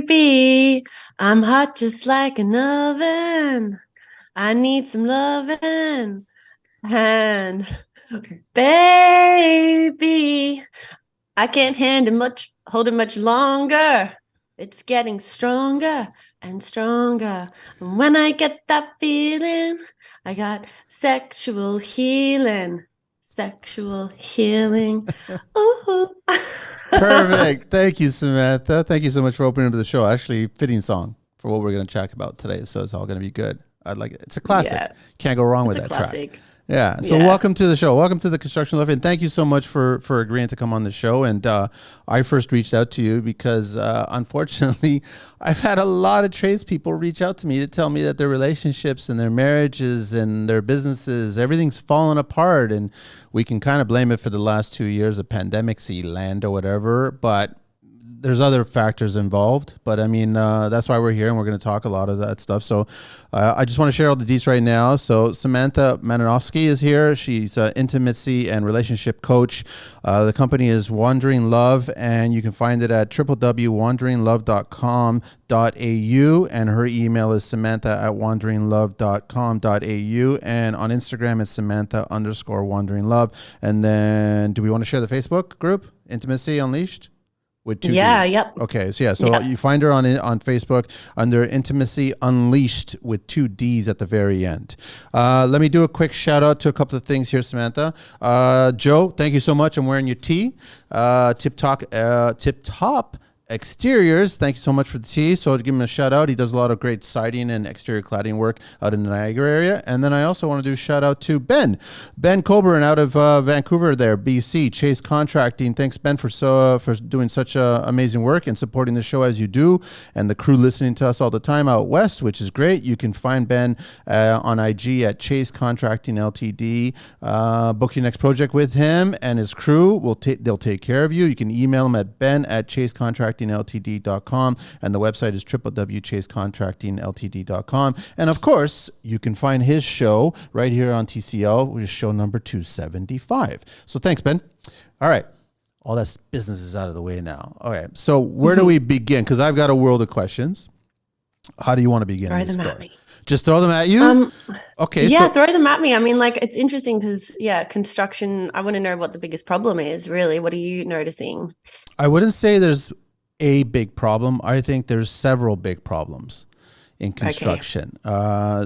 Baby, I'm hot just like an oven. I need some loving. And baby, I can't hold it much longer. It's getting stronger and stronger. And when I get that feeling, I got sexual healing. Sexual healing. Ooh. Perfect. Thank you, Samantha. Thank you so much for opening up the show. Actually, fitting song for what we're going to chat about today. So it's all going to be good. I like it. It's a classic. Yeah, Can't go wrong it's with a that track. classic. Yeah. So Yeah. welcome to the show. Welcome to the Construction Life, and thank you so much for agreeing to come on the show. And I first reached out to you because unfortunately, I've had a lot of tradespeople reach out to me to tell me that their relationships and their marriages and their businesses, everything's fallen apart, and we can kind of blame it for the last 2 years of pandemic-y land or whatever, but there's other factors involved, but I mean, that's why we're here and we're going to talk a lot of that stuff. So I just want to share all the deets right now. So Samantha Manovski is here. She's an intimacy and relationship coach. The company is Wandering Love, and you can find it at www.wanderinglove.com.au, and her email is samantha@wanderinglove.com.au, and on Instagram it's Samantha_wanderingLove. And then do we want to share the Facebook group, Intimacy Unleashed? With two Yeah, D's. yep. Okay, so yeah, so Yep. you find her on Facebook under Intimacy Unleashed with two D's at the very end. Let me do a quick shout out to a couple of things here, Samantha. Joe, thank you so much. I'm wearing your tee. Tip Top Exteriors, thank you so much for the tee. So to give him a shout out, he does a lot of great siding and exterior cladding work out in the Niagara area. And then I also want to do a shout out to Ben Coburn out of Vancouver there, BC, Chase Contracting. Thanks, Ben, for doing such amazing work and supporting the show as you do, and the crew listening to us all the time out west, which is great. You can find Ben on IG at Chase Contracting Ltd. Book your next project with him and his crew. They'll take care of you. You can email him at ben@chasecontractingltd.com, and the website is www.chasecontractingltd.com. And of course, you can find his show right here on TCL, which is show number 275. So thanks, Ben. All right. All that business is out of the way now. Okay. So where do we begin? Because I've got a world of questions. How do you want to begin Throw this them at story? me. Just throw them at you? Okay. Yeah, So throw them at me. I mean, like, it's interesting because, yeah, construction, I want to know what the biggest problem is, really. What are you noticing? I wouldn't say there's a big problem. I think there's several big problems in Okay. construction. Yeah.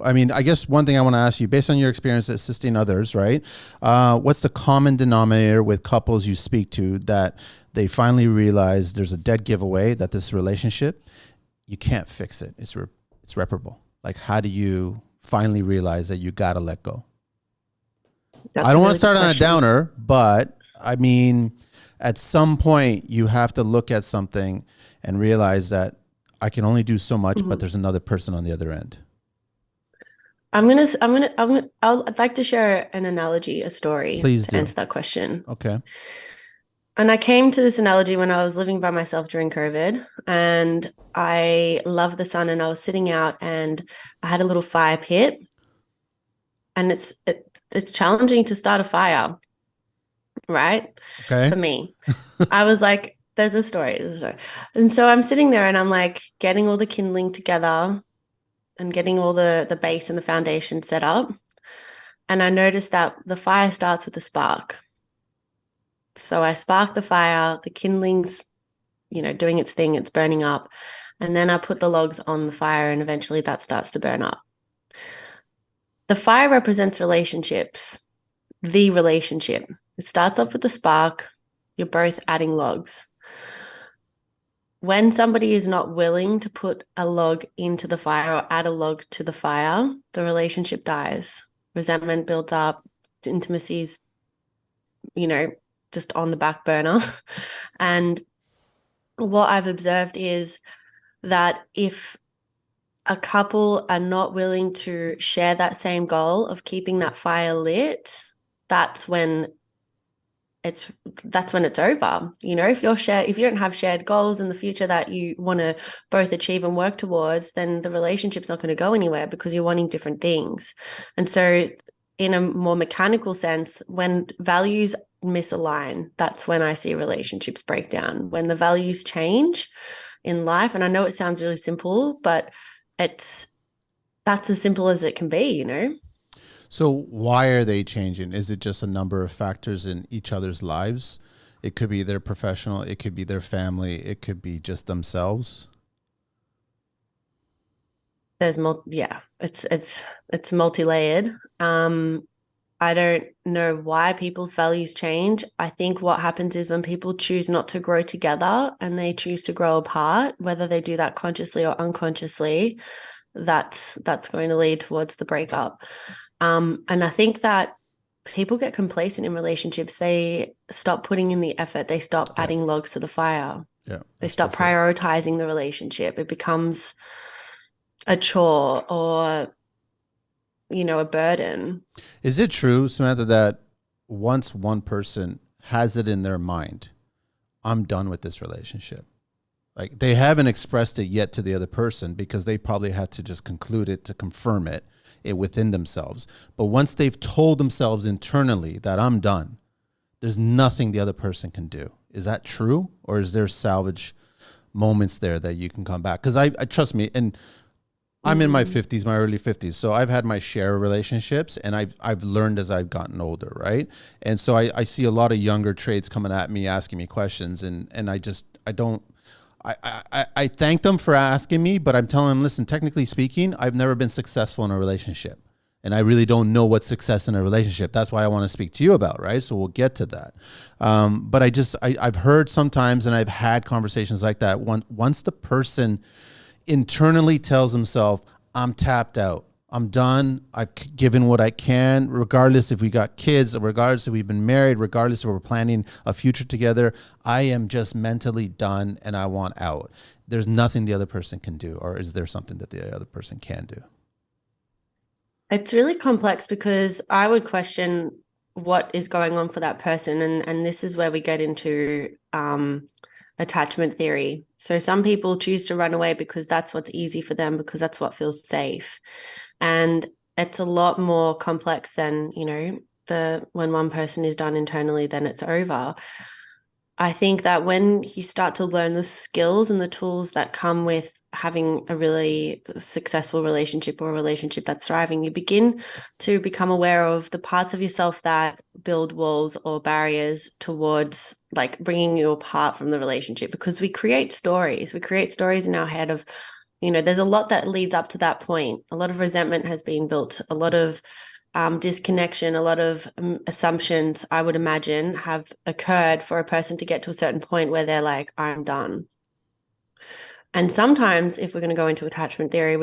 I mean, I guess one thing I want to ask you, based on your experience assisting others, right? What's the common denominator with couples you speak to that they finally realize there's a dead giveaway, that this relationship, you can't fix it. It's reparable. Like, how do you finally realize that you got to let go? That's I a don't want really to start good on a question. downer, but I mean, at some point you have to look at something and realize that I can only do so much, but Mhm. there's another person on the other end. I'd like to share an analogy, a story Please to do. answer that question. Okay. And I came to this analogy when I was living by myself during COVID, and I love the sun, and I was sitting out and I had a little fire pit, and it's challenging to start a fire, right? Okay. For me. I was like, there's a story. And so I'm sitting there and I'm like getting all the kindling together and getting all the base and the foundation set up. And I noticed that the fire starts with a spark. So I spark the fire, the kindling's, doing its thing, it's burning up. And then I put the logs on the fire, and eventually that starts to burn up. The fire represents relationships, the relationship. It starts off with the spark. You're both adding logs. When somebody is not willing to put a log into the fire or add a log to the fire, the relationship dies. Resentment builds up, intimacy's, just on the back burner. And what I've observed is that if a couple are not willing to share that same goal of keeping that fire lit, that's when it's over. If you don't have shared goals in the future that you want to both achieve and work towards, then the relationship's not going to go anywhere because you're wanting different things. And so in a more mechanical sense, when values misalign, that's when I see relationships break down. When the values change, in life. And I know it sounds really simple, but that's as simple as it can be, you know? So why are they changing? Is it just a number of factors in each other's lives? It could be their professional, it could be their family, it could be just themselves. Yeah, it's multi-layered. I don't know why people's values change. I think what happens is when people choose not to grow together and they choose to grow apart, whether they do that consciously or unconsciously, that's going to lead towards the breakup. And I think that people get complacent in relationships. They stop putting in the effort. They stop Yeah. adding logs to the fire. Yeah. They That's for stop sure. prioritizing the relationship. It becomes a chore or, a burden. Is it true, Samantha, that once one person has it in their mind, I'm done with this relationship? Like they haven't expressed it yet to the other person because they probably had to just conclude it to confirm it within themselves. But once they've told themselves internally that I'm done, there's nothing the other person can do. Is that true? Or is there salvage moments there that you can come back? Because I trust me, and I'm in my 50s, my early 50s. So I've had my share of relationships and I've learned as I've gotten older, right? And so I see a lot of younger trades coming at me, asking me questions, and I don't I thank them for asking me, but I'm telling them, listen, technically speaking, I've never been successful in a relationship. And I really don't know what success in a relationship. That's why I want to speak to you about, right? So we'll get to that. But I've heard sometimes, and I've had conversations like that. Once the person internally tells himself, I'm tapped out, I'm done, I've given what I can, regardless if we got kids, regardless if we've been married, regardless if we're planning a future together, I am just mentally done and I want out. There's nothing the other person can do, or is there something that the other person can do? It's really complex because I would question what is going on for that person. And this is where we get into attachment theory. So some people choose to run away because that's what's easy for them, because that's what feels safe. And it's a lot more complex than, when one person is done internally, then it's over. I think that when you start to learn the skills and the tools that come with having a really successful relationship or a relationship that's thriving, you begin to become aware of the parts of yourself that build walls or barriers towards like bringing you apart from the relationship, because we create stories. We create stories in our head of, there's a lot that leads up to that point. A lot of resentment has been built, a lot of disconnection, a lot of assumptions, I would imagine, have occurred for a person to get to a certain point where they're like, I'm done. And sometimes, if we're going to go into attachment theory,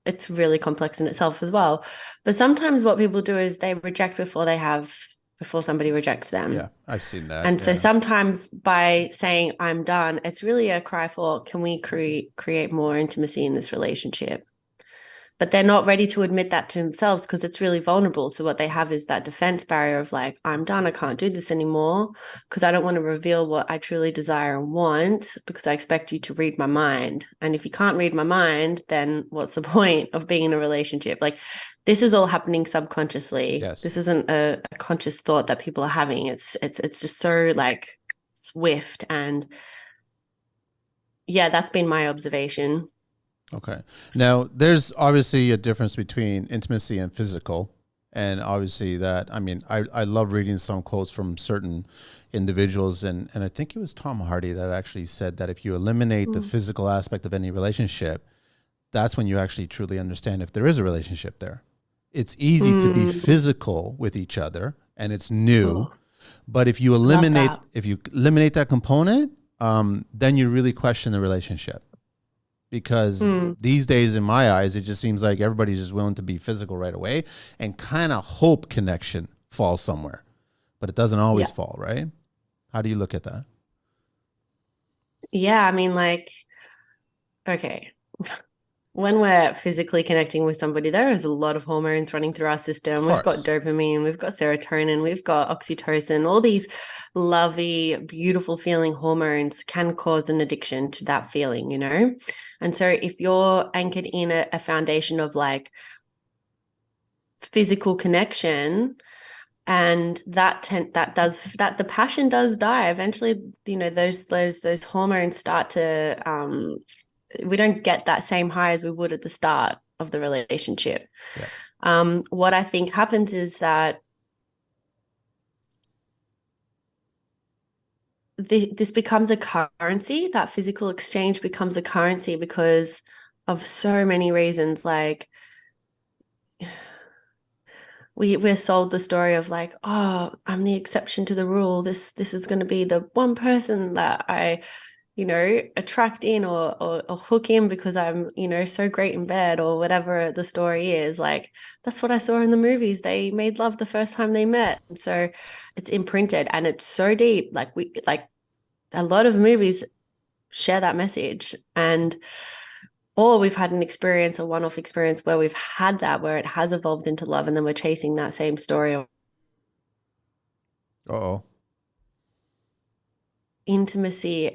it's really complex in itself as well. But sometimes what people do is they reject before somebody rejects them. Yeah, I've seen that. And so Yeah. sometimes by saying I'm done, it's really a cry for, can we create more intimacy in this relationship? But they're not ready to admit that to themselves because it's really vulnerable. So what they have is that defense barrier of like, I'm done, I can't do this anymore because I don't want to reveal what I truly desire and want because I expect you to read my mind. And if you can't read my mind, then what's the point of being in a relationship? Like, this is all happening subconsciously. Yes. This isn't a conscious thought that people are having. It's just so like swift. And yeah, that's been my observation. Okay. Now, there's obviously a difference between intimacy and physical. And obviously that, I mean, I love reading some quotes from certain individuals. And I think it was Tom Hardy that actually said that if you eliminate the physical aspect of any relationship, that's when you actually truly understand if there is a relationship there. It's easy to be Mm. physical with each other and it's new. Oh, But love that. if you eliminate that component, then you really question the relationship. Because Mm. these days, in my eyes, it just seems like everybody's just willing to be physical right away and kind of hope connection falls somewhere, but it doesn't always Yeah. fall, right? How do you look at that? Yeah, I mean, like, okay, when we're physically connecting with somebody, there is a lot of hormones running through our Of system. We've got course. dopamine, we've got serotonin, we've got oxytocin. All these lovely, beautiful feeling hormones can cause an addiction to that feeling, And so if you're anchored in a foundation of like physical connection, and that the passion does die eventually. You know, those hormones start to we don't get that same high as we would at the start of the relationship. Yeah. What I think happens is that this becomes a currency. That physical exchange becomes a currency because of so many reasons. Like, we're sold the story of like, oh, I'm the exception to the rule. This is going to be the one person that I, you know, attract in or hook in because I'm, you know, so great in bed or whatever the story is. Like, that's what I saw in the movies. They made love the first time they met. And so it's imprinted and it's so deep. Like a lot of movies share that message. Or we've had an experience, a one-off experience where we've had that, where it has evolved into love, and then we're chasing that same story. Uh-oh. Intimacy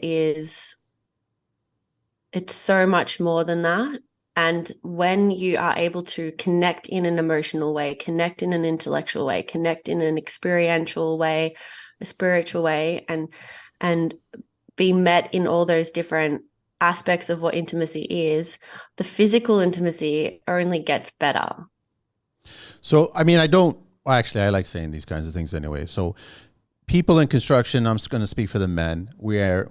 it's so much more than that. And when you are able to connect in an emotional way, connect in an intellectual way, connect in an experiential way, a spiritual way, and be met in all those different aspects of what intimacy is, the physical intimacy only gets better. So, I mean, actually, I like saying these kinds of things anyway. So people in construction, I'm just going to speak for the men. We are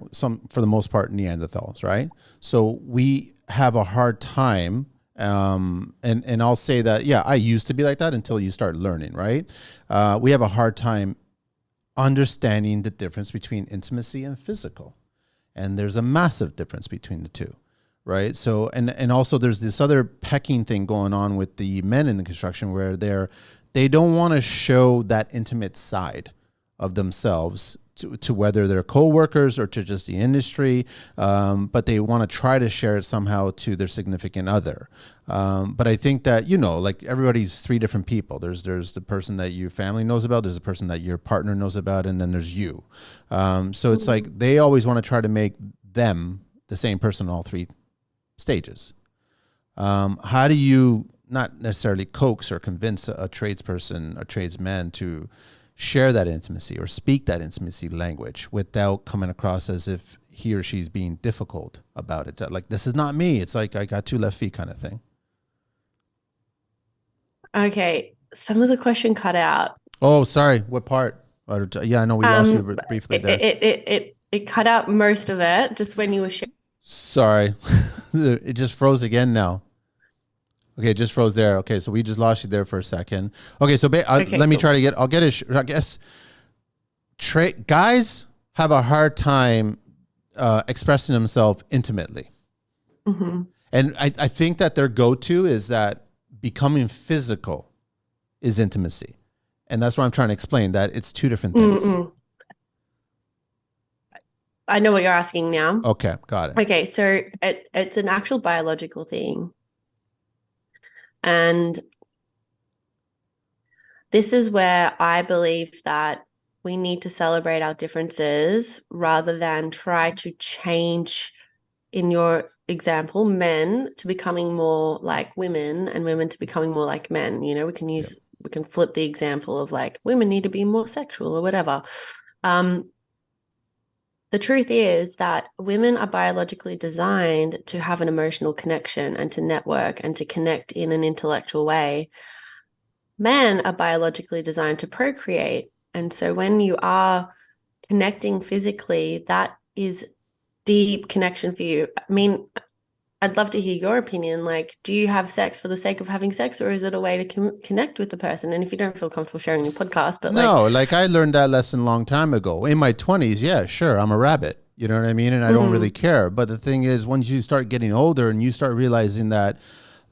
for the most part, Neanderthals, right? So we have a hard time. And I'll say that, yeah, I used to be like that until you start learning, right? We have a hard time understanding the difference between intimacy and physical. And there's a massive difference between the two, right? So, and also there's this other pecking thing going on with the men in the construction where they don't want to show that intimate side of themselves to whether they're co-workers or to just the industry, but they want to try to share it somehow to their significant other. But I think that, you know, like everybody's three different people. There's the person that your family knows about, there's the person that your partner knows about, and then there's you. So it's like they always want to try to make them the same person in all three stages. How do you not necessarily coax or convince a tradesperson, a tradesman to share that intimacy or speak that intimacy language without coming across as if he or she's being difficult about it? Like, this is not me. It's like I got two left feet kind of thing. Okay, some of the question cut out. Oh, sorry. What part? Yeah, I know we lost you briefly there. It cut out most of it just when you were sharing. Sorry. It just froze again now. Okay, it just froze there. Okay, so we just lost you there for a second. Okay, so let me try to I'll get it. I guess guys have a hard time expressing themselves intimately. Mm-hmm. And I think that their go-to is that becoming physical is intimacy. And that's what I'm trying to explain, that it's two different things. Mm-mm. I know what you're asking now. Okay, got it. Okay, so it's an actual biological thing. And this is where I believe that we need to celebrate our differences rather than try to change, in your example, men to becoming more like women and women to becoming more like men. You know, we can flip the example of like women need to be more sexual or whatever. The truth is that women are biologically designed to have an emotional connection and to network and to connect in an intellectual way. Men are biologically designed to procreate. And so when you are connecting physically, that is deep connection for you. I mean, I'd love to hear your opinion. Like, do you have sex for the sake of having sex, or is it a way to connect with the person? And if you don't feel comfortable sharing your podcast, but no, like I learned that lesson a long time ago. In my 20s, yeah, sure, I'm a rabbit. You know what I mean? And I don't really care. But the thing is, once you start getting older and you start realizing that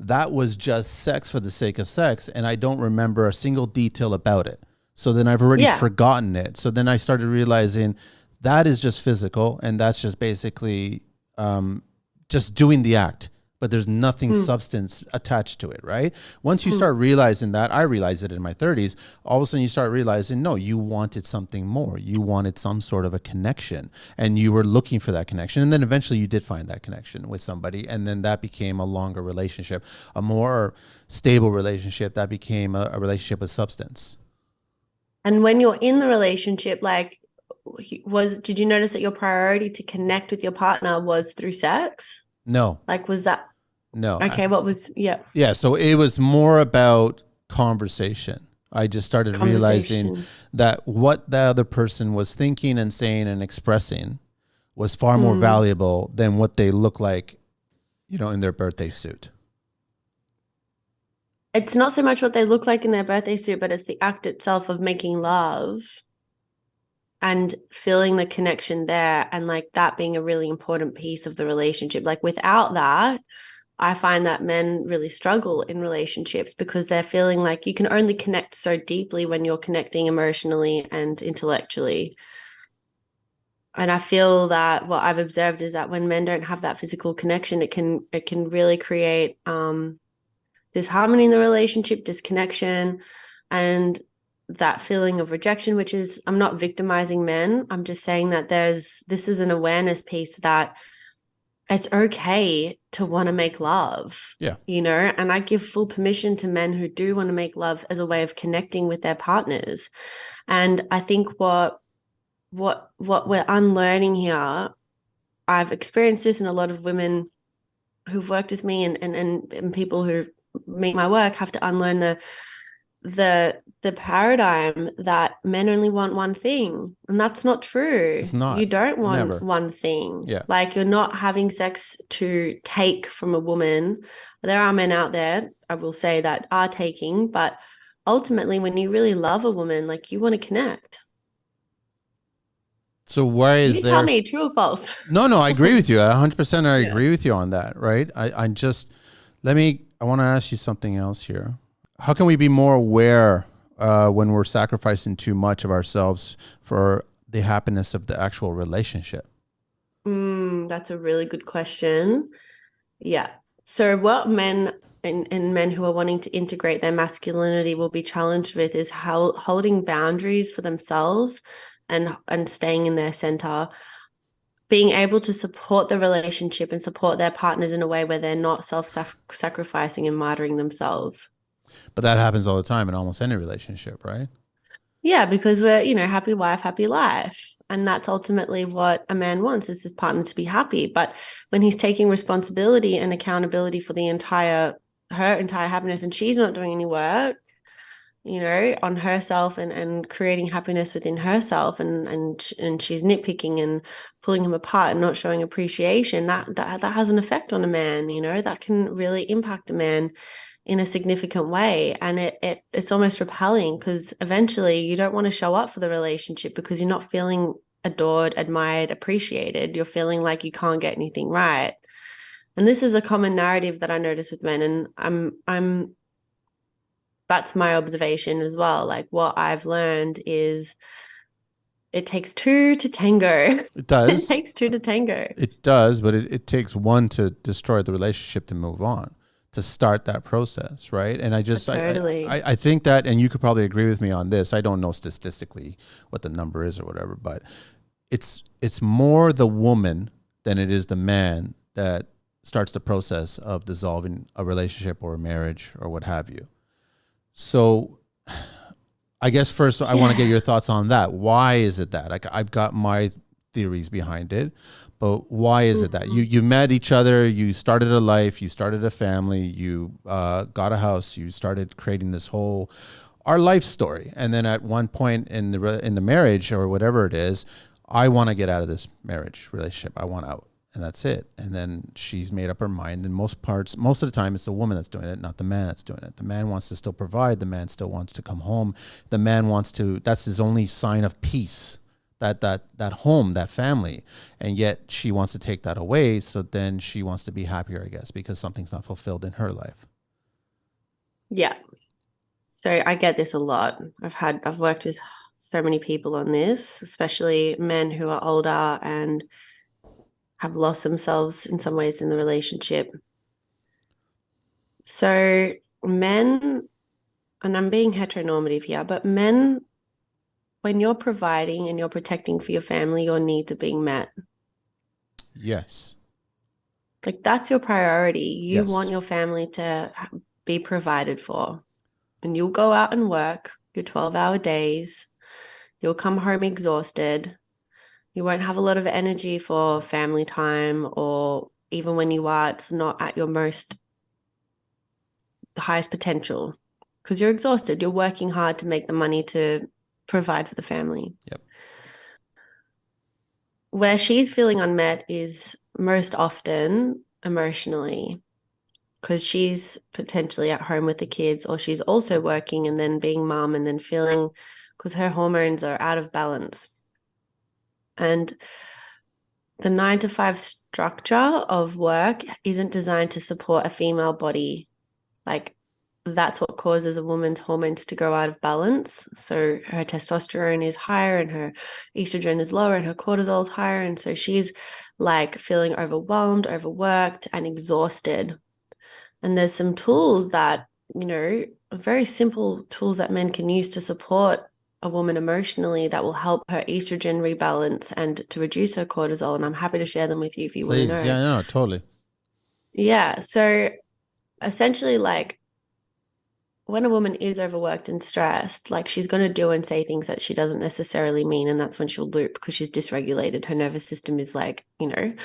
that was just sex for the sake of sex, and I don't remember a single detail about it. So then I've already forgotten it. So then I started realizing that is just physical, and that's just basically just doing the act, but there's nothing substance attached to it, right? Once you start realizing that, I realized it in my 30s, all of a sudden you start realizing, no, you wanted something more. You wanted some sort of a connection, and you were looking for that connection. And then eventually you did find that connection with somebody, and then that became a longer relationship, a more stable relationship that became a relationship with substance. And when you're in the relationship, like, did you notice that your priority to connect with your partner was through sex? No, Like, was that no. okay? What was, yeah, Yeah, so it was more about conversation. I just started realizing conversation? that what the other person was thinking and saying and expressing was far more Mm. valuable than what they look like, in their birthday suit. It's not so much what they look like in their birthday suit, but it's the act itself of making love and feeling the connection there, and like that being a really important piece of the relationship. Like without that, I find that men really struggle in relationships because they're feeling like you can only connect so deeply when you're connecting emotionally and intellectually. And I feel that what I've observed is that when men don't have that physical connection, it can really create disharmony in the relationship, disconnection, and that feeling of rejection, which is, I'm not victimizing men. I'm just saying that this is an awareness piece that it's okay to want to make love, Yeah. and I give full permission to men who do want to make love as a way of connecting with their partners. And I think what we're unlearning here, I've experienced this, in a lot of women who've worked with me and people who meet my work have to unlearn the paradigm that men only want one thing, and that's not true. It's not. You don't want Never. one thing. Yeah. Like, you're not having sex to take from a woman. There are men out there, I will say, that are taking, but ultimately when you really love a woman, like, you want to connect. So why is You tell there? me, true or false? No, I agree with you. 100% I Yeah. agree with you on that, right? I want to ask you something else here. How can we be more aware when we're sacrificing too much of ourselves for the happiness of the actual relationship? That's a really good question. Yeah. So what men and men who are wanting to integrate their masculinity will be challenged with is how holding boundaries for themselves and staying in their center, being able to support the relationship and support their partners in a way where they're not self-sacrificing and martyring themselves. But that happens all the time in almost any relationship, right? Yeah, because we're, happy wife, happy life. And that's ultimately what a man wants, is his partner to be happy. But when he's taking responsibility and accountability for her entire happiness, and she's not doing any work, on herself and creating happiness within herself, and she's nitpicking and pulling him apart and not showing appreciation, that has an effect on a man, that can really impact a man in a significant way. And it's almost repelling, because eventually you don't want to show up for the relationship because you're not feeling adored, admired, appreciated. You're feeling like you can't get anything right. And this is a common narrative that I notice with men. And I'm that's my observation as well. Like, what I've learned is it takes two to tango. It It does. takes two to tango. It does, but it takes one to destroy the relationship to move on, to start that process, right? And Totally. I think that, and you could probably agree with me on this. I don't know statistically what the number is or whatever, but it's more the woman than it is the man that starts the process of dissolving a relationship or a marriage or what have you. So I guess first I want to get your thoughts on that. Why is it that? Like, I've got my theories behind it, but why is it that you met each other, you started a life, you started a family, you got a house, you started creating this whole our life story, and then at one point in the marriage or whatever it is, I want to get out of this marriage relationship. I want out. And that's it. And then she's made up her mind. And most of the time, it's the woman that's doing it, not the man that's doing it. The man wants to still provide. The man still wants to come home. The man wants to. That's his only sign of peace. That home, that family. And yet she wants to take that away. So then she wants to be happier, I guess, because something's not fulfilled in her life. Yeah. So I get this a lot. I've worked with so many people on this, especially men who are older and have lost themselves in some ways in the relationship. So men, and I'm being heteronormative here, but men, when you're providing and you're protecting for your family, your needs are being met. Yes. Like, that's your priority. You Yes. want your family to be provided for, and you'll go out and work your 12-hour days. You'll come home exhausted. You won't have a lot of energy for family time, or even when you are, it's not at your most highest potential because you're exhausted. You're working hard to make the money to provide for the family. Yep. Where she's feeling unmet is most often emotionally, because she's potentially at home with the kids, or she's also working and then being mum and then feeling, because her hormones are out of balance. And the 9 to 5 structure of work isn't designed to support a female body. Like, that's what causes a woman's hormones to go out of balance. So her testosterone is higher and her estrogen is lower and her cortisol is higher. And so she's like feeling overwhelmed, overworked, and exhausted. And there's some tools that, very simple tools that men can use to support a woman emotionally that will help her estrogen rebalance and to reduce her cortisol. And I'm happy to share them with you if you want to know. Yeah, no, totally. Yeah. So essentially, like, when a woman is overworked and stressed, like, she's going to do and say things that she doesn't necessarily mean. And that's when she'll loop because she's dysregulated. Her nervous system is like, in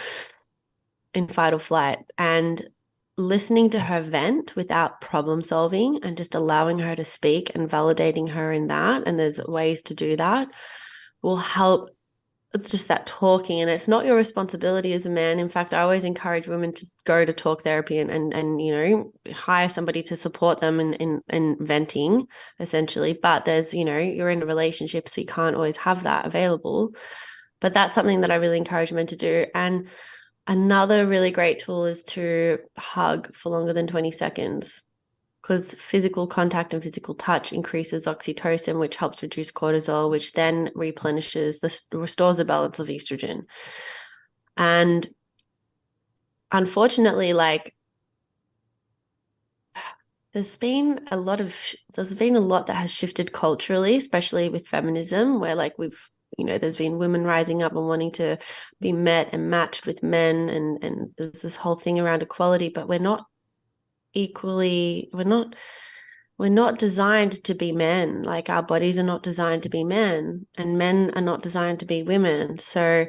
fight or flight. And listening to her vent without problem solving and just allowing her to speak and validating her in that, and there's ways to do that, will help. It's just that talking, and it's not your responsibility as a man. In fact, I always encourage women to go to talk therapy and hire somebody to support them in venting, essentially. But there's, you're in a relationship, so you can't always have that available. But that's something that I really encourage men to do. And another really great tool is to hug for longer than 20 seconds, because physical contact and physical touch increases oxytocin, which helps reduce cortisol, which then restores the balance of estrogen. And unfortunately, like, there's been a lot that has shifted culturally, especially with feminism, where like there's been women rising up and wanting to be met and matched with men, and there's this whole thing around equality, but we're not designed to be men. Like, our bodies are not designed to be men, and men are not designed to be women. So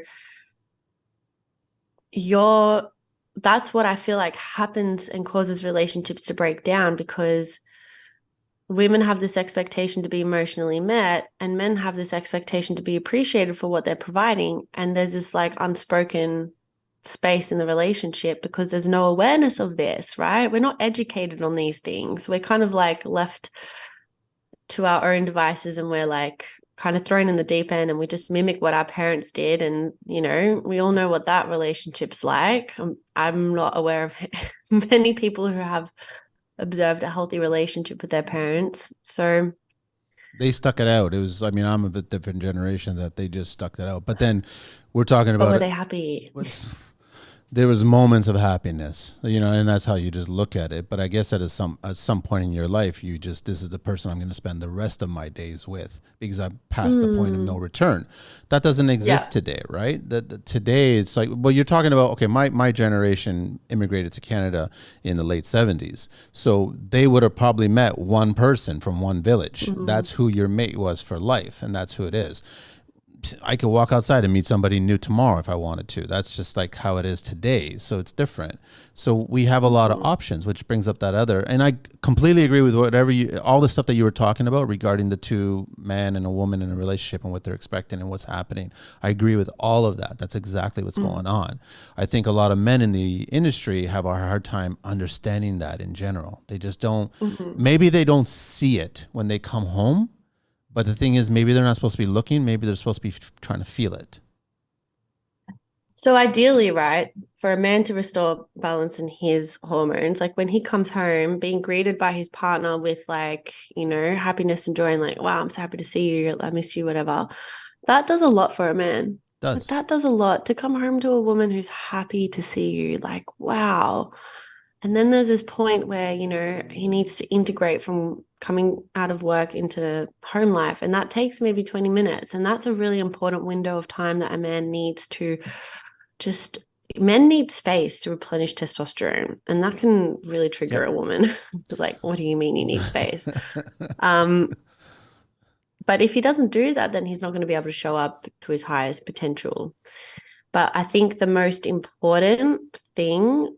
that's what I feel like happens and causes relationships to break down, because women have this expectation to be emotionally met and men have this expectation to be appreciated for what they're providing. And there's this like unspoken space in the relationship because there's no awareness of this, right? We're not educated on these things. We're kind of like left to our own devices, and we're like kind of thrown in the deep end, and we just mimic what our parents did. And, we all know what that relationship's like. I'm not aware of many people who have observed a healthy relationship with their parents. So they stuck it out. I'm a bit different generation that they just stuck that out. But then we're talking about, were they happy? There was moments of happiness, and that's how you just look at it. But I guess at some point in your life, this is the person I'm going to spend the rest of my days with, because I'm past the point of no return. That doesn't exist today, right? Today it's like, well, you're talking about, okay, my generation immigrated to Canada in the late 70s. So they would have probably met one person from one village. That's who your mate was for life, and that's who it is. I could walk outside and meet somebody new tomorrow if I wanted to. That's just like how it is today. So it's different. So we have a lot of options, which brings up that other. And I completely agree with all the stuff that you were talking about regarding the two man and a woman in a relationship and what they're expecting and what's happening. I agree with all of that. That's exactly what's going on. I think a lot of men in the industry have a hard time understanding that in general. They just don't, maybe they don't see it when they come home. But the thing is, maybe they're not supposed to be looking. Maybe they're supposed to be trying to feel it. So ideally, right, for a man to restore balance in his hormones, like when he comes home, being greeted by his partner with like, happiness and joy and like, wow, I'm so happy to see you. I miss you, whatever. That does a lot for a man. Like, that does a lot to come home to a woman who's happy to see you. Like, wow. And then there's this point where, he needs to integrate from coming out of work into home life. And that takes maybe 20 minutes. And that's a really important window of time that a man needs to men need space to replenish testosterone. And that can really trigger a woman. Like, what do you mean you need space? But But if he doesn't do that, then he's not going to be able to show up to his highest potential. But I think the most important thing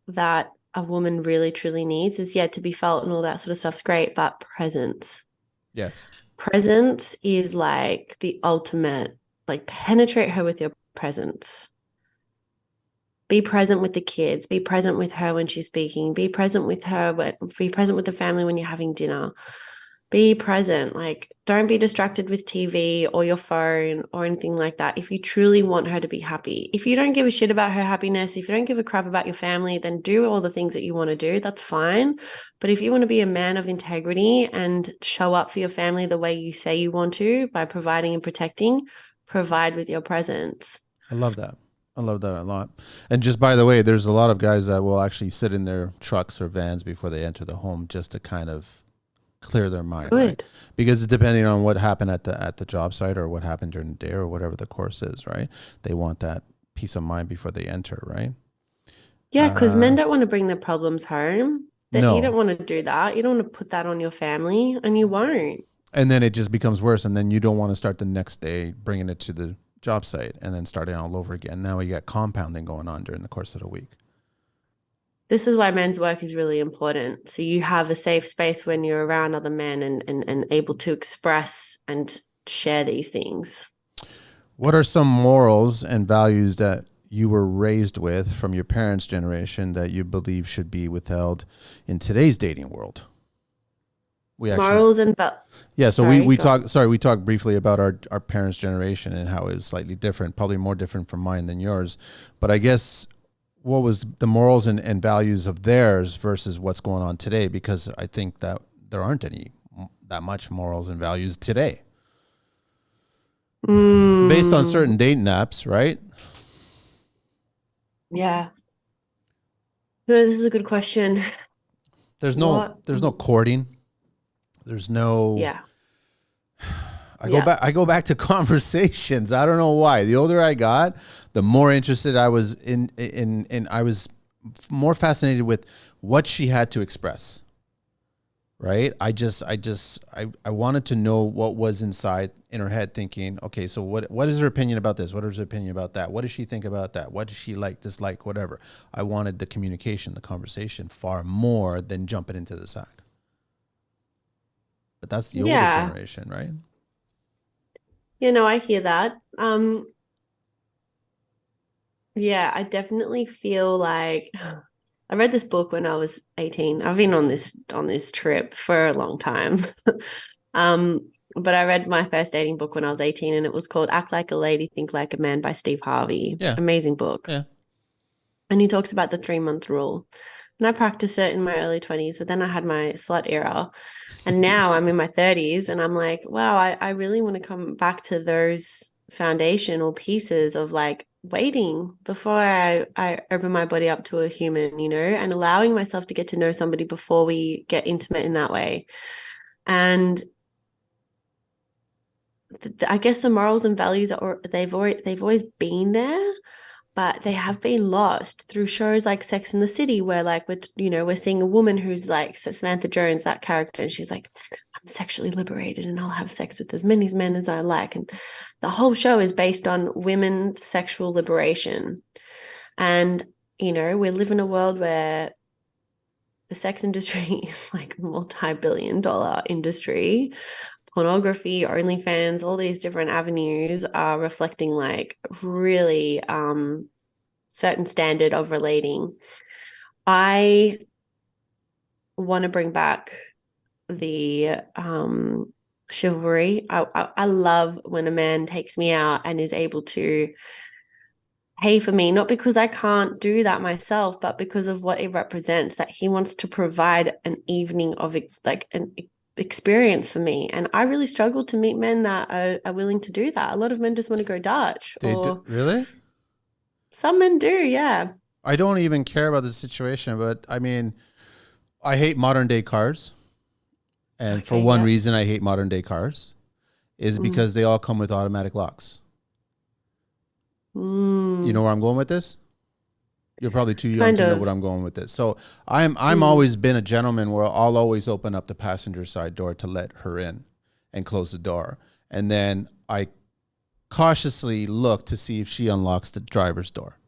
that a woman really truly needs is, yeah, to be felt and all that sort of stuff's great, but presence. Yes. Presence is like the ultimate, like penetrate her with your presence. Be present with the kids, be present with her when she's speaking, be present with her, be present with the family when you're having dinner. Be present. Like, don't be distracted with TV or your phone or anything like that. If you truly want her to be happy, if you don't give a shit about her happiness, if you don't give a crap about your family, then do all the things that you want to do. That's fine. But if you want to be a man of integrity and show up for your family the way you say you want to by providing and protecting, provide with your presence. I love that. I love that a lot. And just by the way, there's a lot of guys that will actually sit in their trucks or vans before they enter the home just to kind of clear their mind. Good. Right? Because depending on what happened at the job site or what happened during the day or whatever the course is, right? They want that peace of mind before they enter, right? Yeah, because men don't want to bring their problems home. No. You don't want to do that. You don't want to put that on your family, and you won't. And then it just becomes worse. And then you don't want to start the next day bringing it to the job site and then starting all over again. Now you got compounding going on during the course of the week. This is why men's work is really important. So you have a safe space when you're around other men and able to express and share these things. What are some morals and values that you were raised with from your parents' generation that you believe should be withheld in today's dating world? Morals and yeah. So we talked briefly about our parents' generation and how it was slightly different, probably more different from mine than yours. But I guess what was the morals and values of theirs versus what's going on today? Because I think that there aren't any that much morals and values today, based on certain dating apps, right? Yeah. No, this is a good question. There's no courting. There's no. Yeah. I go back to conversations. I don't know why. The older I got, the more interested I was in I was more fascinated with what she had to express. Right? I wanted to know what was inside in her head thinking, okay, so what is her opinion about this? What is her opinion about that? What does she think about that? What does she like, dislike, whatever? I wanted the communication, the conversation far more than jumping into the sack. But that's the older generation, right? I hear that. Yeah, I definitely feel like I read this book when I was 18. I've been on this trip for a long time. But I read my first dating book when I was 18, and it was called Act Like a Lady, Think Like a Man by Steve Harvey. Yeah. Amazing book. Yeah. And he talks about the 3-month rule. And I practiced it in my early 20s, but then I had my slut era. And now I'm in my 30s and I'm like, wow, I really want to come back to those foundational pieces of like waiting before I open my body up to a human, and allowing myself to get to know somebody before we get intimate in that way. And I guess the morals and values they've always been there, but they have been lost through shows like Sex and the City, where like we're seeing a woman who's like Samantha Jones, that character, and she's like, I'm sexually liberated and I'll have sex with as many men as I like. And the whole show is based on women's sexual liberation. And, we live in a world where the sex industry is like a multi-billion-dollar industry. Pornography, OnlyFans, all these different avenues are reflecting like really certain standard of relating. I want to bring back the chivalry. I love when a man takes me out and is able to pay for me, not because I can't do that myself, but because of what it represents, that he wants to provide an evening of like an experience for me. And I really struggle to meet men that are willing to do that. A lot of men just want to go Dutch. Really? Some men do, yeah. I don't even care about the situation, but I mean, I hate modern day cars. And for one reason I hate modern day cars is because they all come with automatic locks. You know where I'm going with this? You're probably too young to know what I'm going with this. So I'm always been a gentleman where I'll always open up the passenger side door to let her in. and close the door. And then I cautiously look to see if she unlocks the driver's door.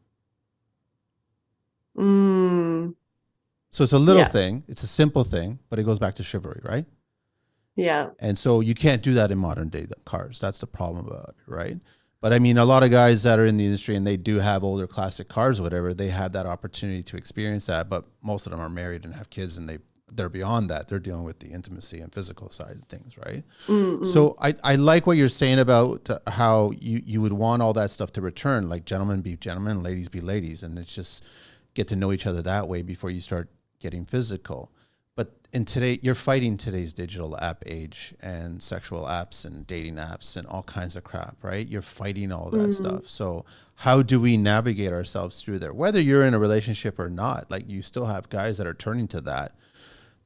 Mm. So it's a little Yeah. thing. It's a simple thing, but it goes back to chivalry, right? Yeah. And so you can't do that in modern day cars. That's the problem about it, right? But I mean, a lot of guys that are in the industry and they do have older classic cars or whatever, they have that opportunity to experience that. But most of them are married and have kids, and they're beyond that. They're dealing with the intimacy and physical side of things, right? Mm-mm. So I like what you're saying about how you would want all that stuff to return, like gentlemen be gentlemen, ladies be ladies, and it's just get to know each other that way before you start getting physical. But in today, you're fighting today's digital app age and sexual apps and dating apps and all kinds of crap, right? You're fighting all that stuff. So how do we navigate ourselves through there? Whether you're in a relationship or not, like you still have guys that are turning to that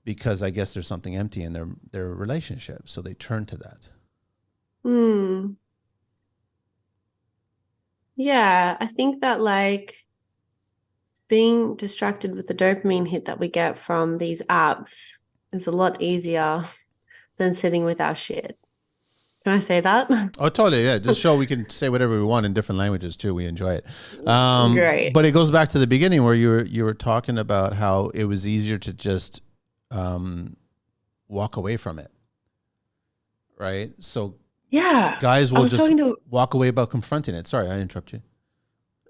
because I guess there's something empty in their relationship. So they turn to that. Mm. Yeah, I think that like being distracted with the dopamine hit that we get from these apps is a lot easier than sitting with our shit. Can I say that? Oh, totally. Yeah. This show, we can say whatever we want in different languages too. We enjoy it. Great. But it goes back to the beginning where you were talking about how it was easier to just walk away from it. Right. So Yeah. guys I will was just talking to walk away about confronting it. Sorry, I interrupt you.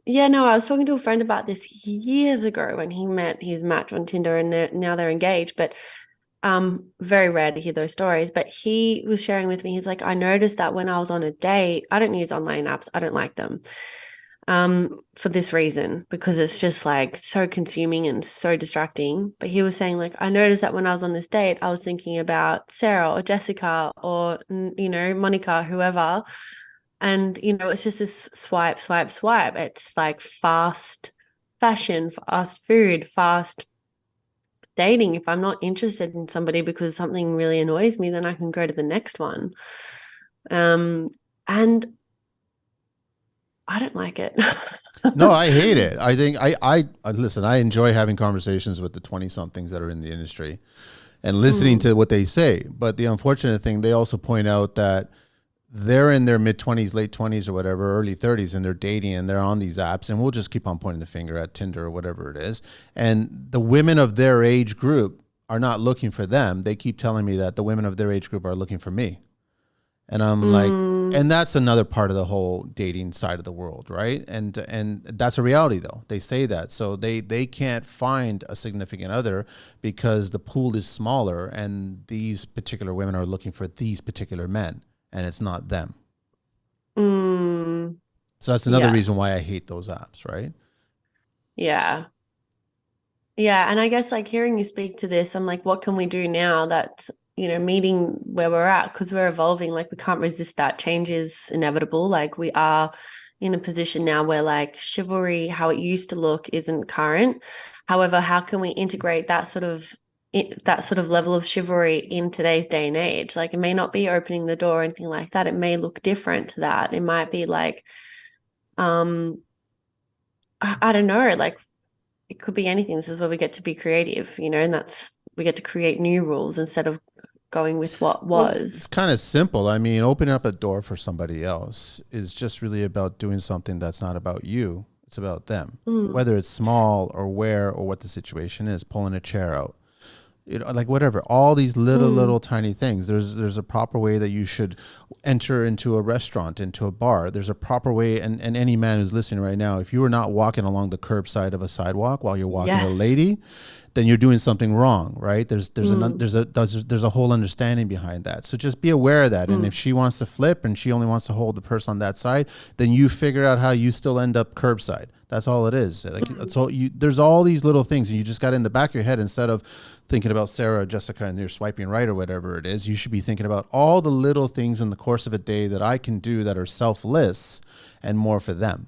Yeah, no, I was talking to a friend about this years ago when he met his match on Tinder and now they're engaged, but very rare to hear those stories. But he was sharing with me, he's like, I noticed that when I was on a date, I don't use online apps, I don't like them. For this reason, because it's just like so consuming and so distracting. But he was saying, like, I noticed that when I was on this date, I was thinking about Sarah or Jessica or Monica, whoever. And, it's just this swipe, swipe, swipe. It's like fast fashion, fast food, fast dating. If I'm not interested in somebody because something really annoys me, then I can go to the next one. And I don't like it. No, I hate it. I think I listen, I enjoy having conversations with the 20 somethings that are in the industry and listening to what they say. But the unfortunate thing, they also point out that they're in their mid 20s, late 20s or whatever, early 30s, and they're dating and they're on these apps, and we'll just keep on pointing the finger at Tinder or whatever it is. And the women of their age group are not looking for them. They keep telling me that the women of their age group are looking for me. And I'm like, and that's another part of the whole dating side of the world, right? And that's a reality though. They say that. So they can't find a significant other because the pool is smaller and these particular women are looking for these particular men, and it's not them. Mm, So that's another yeah. reason why I hate those apps, right? Yeah. Yeah. And I guess like hearing you speak to this, I'm like, what can we do now that, meeting where we're at? Because we're evolving, like we can't resist that. Change is inevitable. Like we are in a position now where like chivalry, how it used to look, isn't current. However, how can we integrate that sort of level of chivalry in today's day and age? Like it may not be opening the door or anything like that. It may look different to that. It might be like, I don't know, like it could be anything. This is where we get to be creative, and we get to create new rules instead of going with what Well, it's was. kind of simple. I mean, opening up a door for somebody else is just really about doing something that's not about you. It's about them. Mm. Whether it's small or where or what the situation is, pulling a chair out, like whatever, all these little tiny things. There's a proper way that you should enter into a restaurant, into a bar. There's a proper way, and any man who's listening right now, if you are not walking along the curbside of a sidewalk while you're walking with a Yes. lady, then you're doing something wrong, right? There's a whole understanding behind that. So just be aware of that. And if she wants to flip and she only wants to hold the purse on that side, then you figure out how you still end up curbside. That's all it is. Like that's all you. There's all these little things, and you just got in the back of your head, instead of thinking about Sarah or Jessica and you're swiping right or whatever it is, you should be thinking about all the little things in the course of a day that I can do that are selfless and more for them.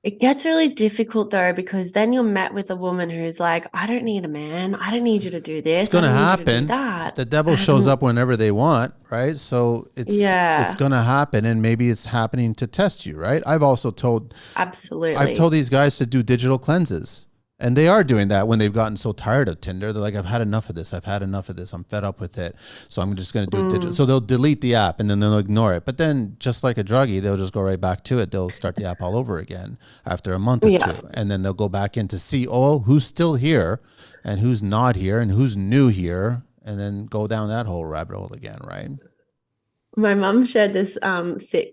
It gets really difficult though, because then you're met with a woman who's like, I don't need a man. I don't need you to do It's this. I going to don't need you to do happen. that. The devil shows up whenever they want, right? So it's Yeah, going to happen, and maybe it's happening to test you, right? I've absolutely. told these guys to do digital cleanses. And they are doing that when they've gotten so tired of Tinder. They're like, I've had enough of this. I've had enough of this. I'm fed up with it. So I'm just going to do it digital. Mm, So they'll delete the app and then they'll ignore it. But then, just like a druggie, they'll just go right back to it. They'll start the app all over again after a month or yeah. two. And then they'll go back in to see, oh, who's still here and who's not here and who's new here. And then go down that whole rabbit hole again, right? My mum shared this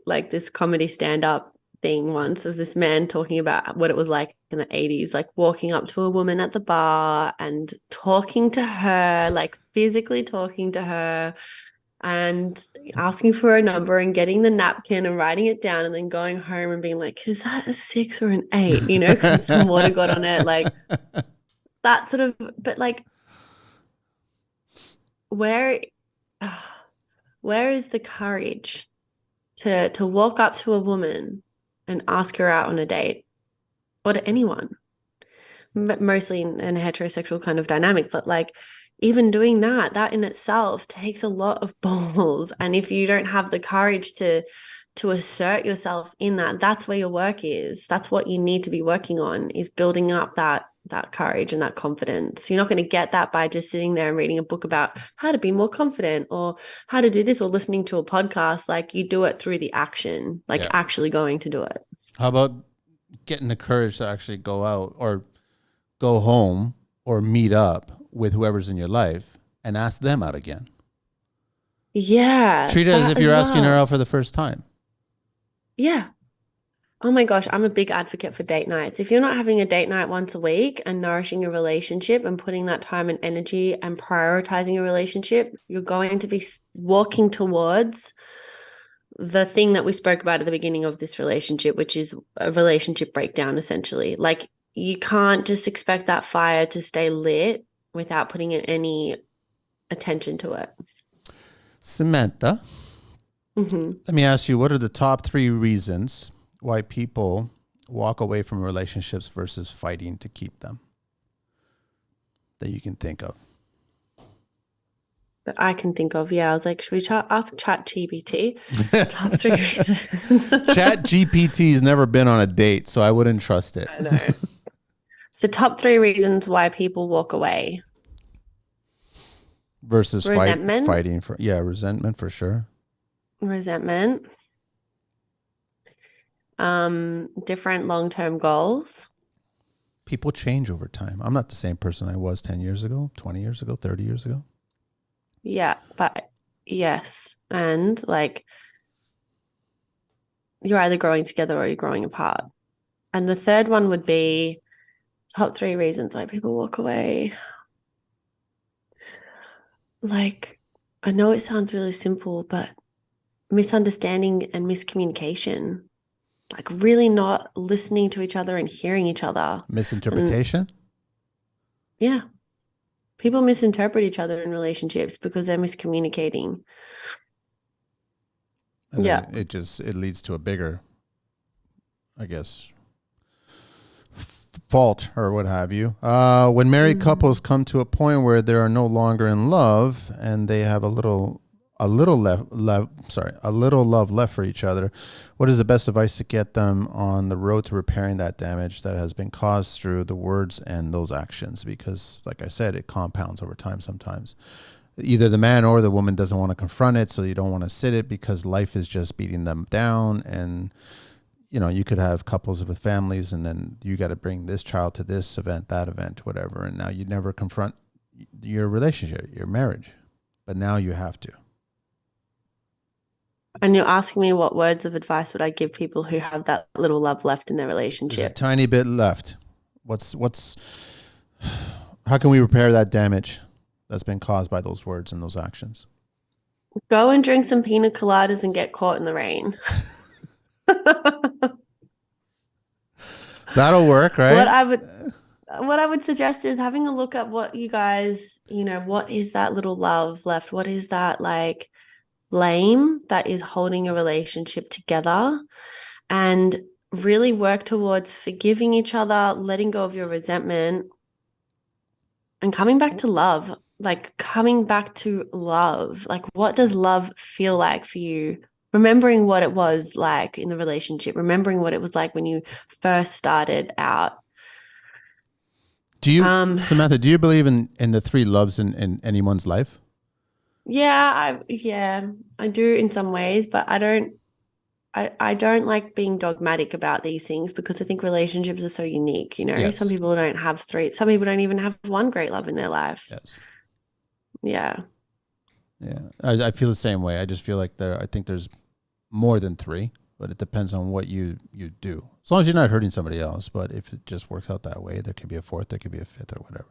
like this comedy stand-up thing once of this man talking about what it was like in the 80s, like walking up to a woman at the bar and talking to her, like physically talking to her and asking for a number and getting the napkin and writing it down and then going home and being like, is that a 6 or an 8? You know, because some water got on it, like that sort of, but like where where is the courage to walk up to a woman and ask her out on a date or to anyone, mostly in a heterosexual kind of dynamic, but like even doing that in itself takes a lot of balls. And if you don't have the courage to assert yourself in that, that's where your work is. That's what you need to be working on, is building up that courage and that confidence. You're not going to get that by just sitting there and reading a book about how to be more confident or how to do this or listening to a podcast. Like, you do it through the action, like Yeah. actually going to do it. How about getting the courage to actually go out or go home or meet up with whoever's in your life and ask them out again? Yeah. Treat it as if as you're asking her well. out for the first time. Yeah. Oh my gosh, I'm a big advocate for date nights. If you're not having a date night once a week and nourishing your relationship and putting that time and energy and prioritizing your relationship, you're going to be walking towards the thing that we spoke about at the beginning of this relationship, which is a relationship breakdown, essentially. Like, you can't just expect that fire to stay lit without putting in any attention to it. Samantha, Mm-hmm. let me ask you, what are the top 3 reasons why people walk away from relationships versus fighting to keep them that you can think of? That I can think of. Yeah, I was like, should we ask ChatGPT? Top 3 reasons. Chat GPT's never been on a date, so I wouldn't trust it. I know. So top 3 reasons why people walk away. Versus Resentment. fighting for, yeah, resentment for sure. Resentment. Different long-term goals. People change over time. I'm not the same person I was 10 years ago, 20 years ago, 30 years ago. Yeah, but yes. And like, you're either growing together or you're growing apart. And the third one would be top 3 reasons why people walk away. Like, I know it sounds really simple, but misunderstanding and miscommunication. Like, really not listening to each other and hearing each other. Misinterpretation? Yeah. People misinterpret each other in relationships because they're miscommunicating. And Yeah. then it leads to a bigger, I guess, fault or what have you. When married couples come to a point where they are no longer in love and they have a little love left for each other, what is the best advice to get them on the road to repairing that damage that has been caused through the words and those actions? Because, like I said, it compounds over time sometimes. Either the man or the woman doesn't want to confront it, so you don't want to sit it because life is just beating them down. And you know, you could have couples with families, and then you got to bring this child to this event, that event, whatever, and now you never confront your relationship, your marriage, but now you have to. And you're asking me what words of advice would I give people who have that little love left in their There's a relationship? tiny bit left. How can we repair that damage that's been caused by those words and those actions? Go and drink some pina coladas and get caught in the rain. That'll work, right? What I would suggest is having a look at what you guys, what is that little love left? What is that like flame that is holding a relationship together? And really work towards forgiving each other, letting go of your resentment, and coming back to love. Like, coming back to love. Like, what does love feel like for you? Remembering what it was like in the relationship, remembering what it was like when you first started out. Samantha, do you believe in the three loves in anyone's life? Yeah, I do in some ways, but I don't like being dogmatic about these things because I think relationships are so unique, you know. Some Yes. people don't have three, some people don't even have one great love in their life. Yes. Yeah. Yeah. I feel the same way. I just feel like I think there's more than three, but it depends on what you do. As long as you're not hurting somebody else, but if it just works out that way, there could be a fourth, there could be a fifth, or whatever.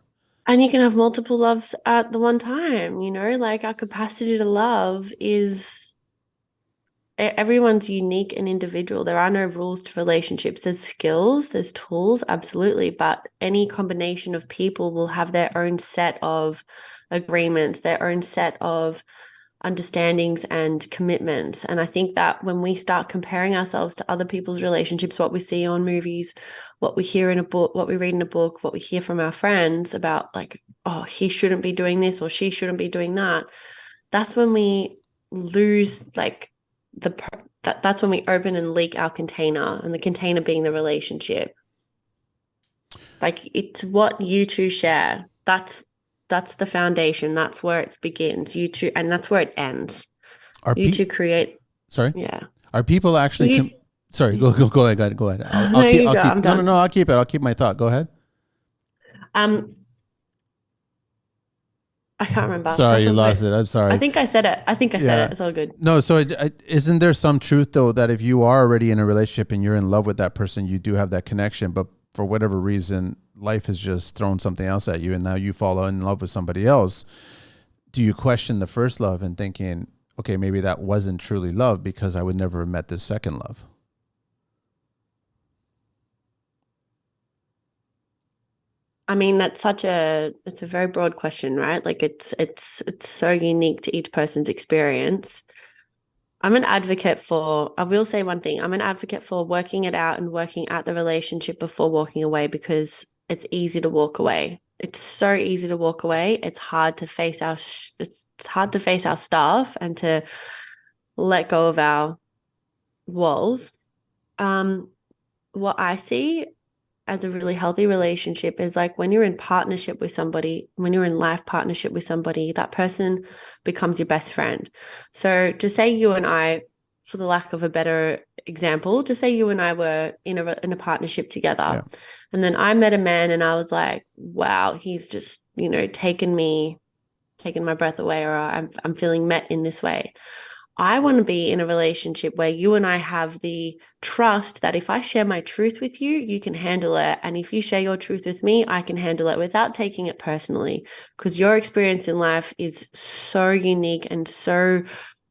And you can have multiple loves at the one time, you know, like our capacity to love is everyone's unique and individual. There are no rules to relationships. There's skills, there's tools, absolutely. But any combination of people will have their own set of agreements, their own set of understandings and commitments. And I think that when we start comparing ourselves to other people's relationships, what we see on movies, what we hear in a book, what we read in a book, what we hear from our friends about, like, oh, he shouldn't be doing this or she shouldn't be doing that, that's when we lose like that's when we open and leak our container, and the container being the relationship. Like, it's what you two share. That's the foundation. That's where it begins. You two, and that's where it ends. Are You pe- two create. Sorry? Yeah. Are people actually You, sorry, go ahead, go ahead. no, you I'll go. keep I'm no no done. no, I'll keep it. I'll keep my thought. Go ahead. Um, I can't remember. Sorry, That's you all lost good. it. I'm I sorry. think I said it. I think I said Yeah. it. It's all good. No, so isn't there some truth though that if you are already in a relationship and you're in love with that person, you do have that connection, but for whatever reason, life has just thrown something else at you and now you fall in love with somebody else. Do you question the first love and thinking, okay, maybe that wasn't truly love because I would never have met this second love? I mean, it's a very broad question, right? Like, it's so unique to each person's experience. I will say one thing. I'm an advocate for working it out and working at the relationship before walking away, because it's easy to walk away. It's so easy to walk away. It's hard to face it's hard to face our stuff and to let go of our walls. Um, what I see as a really healthy relationship is like when you're in partnership with somebody, when you're in life partnership with somebody, that person becomes your best friend. So to say you and I, for the lack of a better example, to say you and I were in a partnership together, Yeah. and then I met a man and I was like, wow, he's just, you know, taken my breath away, or I'm feeling met in this way. I want to be in a relationship where you and I have the trust that if I share my truth with you, you can handle it. And if you share your truth with me, I can handle it without taking it personally. Because your experience in life is so unique and so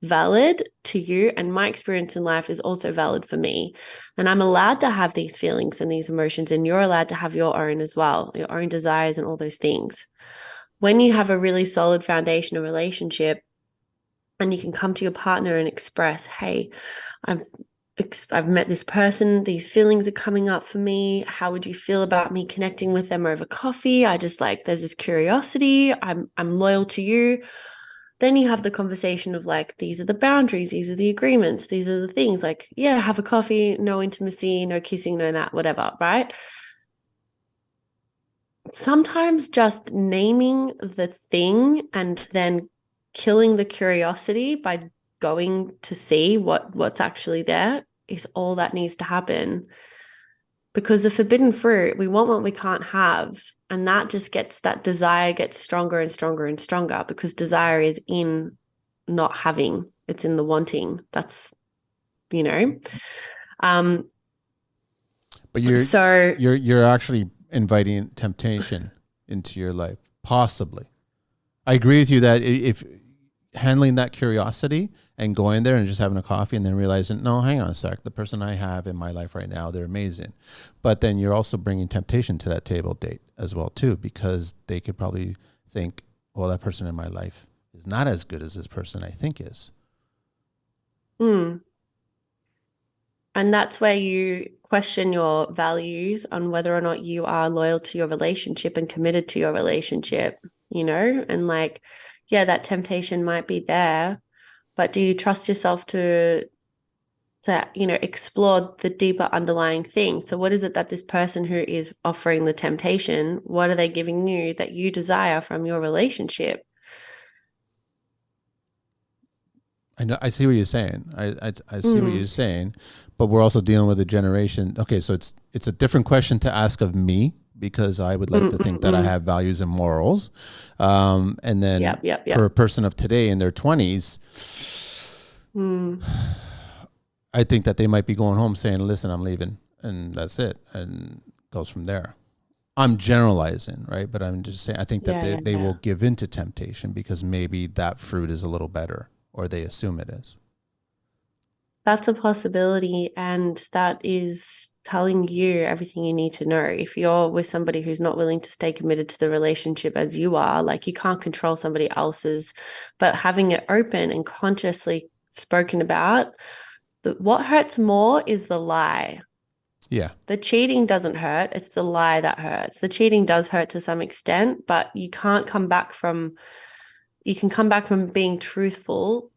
valid to you. And my experience in life is also valid for me. And I'm allowed to have these feelings and these emotions, and you're allowed to have your own as well, your own desires and all those things. When you have a really solid foundation of relationship, and you can come to your partner and express, hey, I've I've met this person, these feelings are coming up for me. How would you feel about me connecting with them over coffee? I just like, there's this curiosity. I'm loyal to you. Then you have the conversation of like, these are the boundaries, these are the agreements, these are the things, like, yeah, have a coffee, no intimacy, no kissing, no that, whatever, right? Sometimes just naming the thing and then killing the curiosity by going to see what's actually there is all that needs to happen. Because the forbidden fruit, we want what we can't have, and that desire gets stronger and stronger and stronger, because desire is in not having, it's in the wanting. That's, you know. um But you're so you're you're actually inviting temptation into your life, possibly. I agree with you that if handling that curiosity and going there and just having a coffee and then realizing, no, hang on a sec, the person I have in my life right now, they're amazing. But then you're also bringing temptation to that table date as well too, because they could probably think, well, that person in my life is not as good as this person I think is. mm, and that's where you question your values on whether or not you are loyal to your relationship and committed to your relationship, you know? And like, yeah, that temptation might be there, but do you trust yourself to to, explore the deeper underlying thing. So what is it that this person who is offering the temptation, what are they giving you that you desire from your relationship? I know. I see what you're saying. I see what Mm. you're saying, but we're also dealing with a generation. Okay, so it's a different question to ask of me because I would like Mm, to mm, think that I mm. have values and morals, and then Yep, yep, for a yep. person of today in their 20s, Mm. I think that they might be going home saying, "Listen, I'm leaving," and that's it, and goes from there. I'm generalizing, right? But I'm just saying, I think that Yeah, yeah, they yeah. will give in to temptation because maybe that fruit is a little better, or they assume it is. That's a possibility, and that is telling you everything you need to know. If you're with somebody who's not willing to stay committed to the relationship as you are, like you can't control somebody else's, but having it open and consciously spoken about, what hurts more is the lie. Yeah, The cheating doesn't hurt, it's the lie that hurts. The cheating does hurt to some extent, but you can come back from being truthful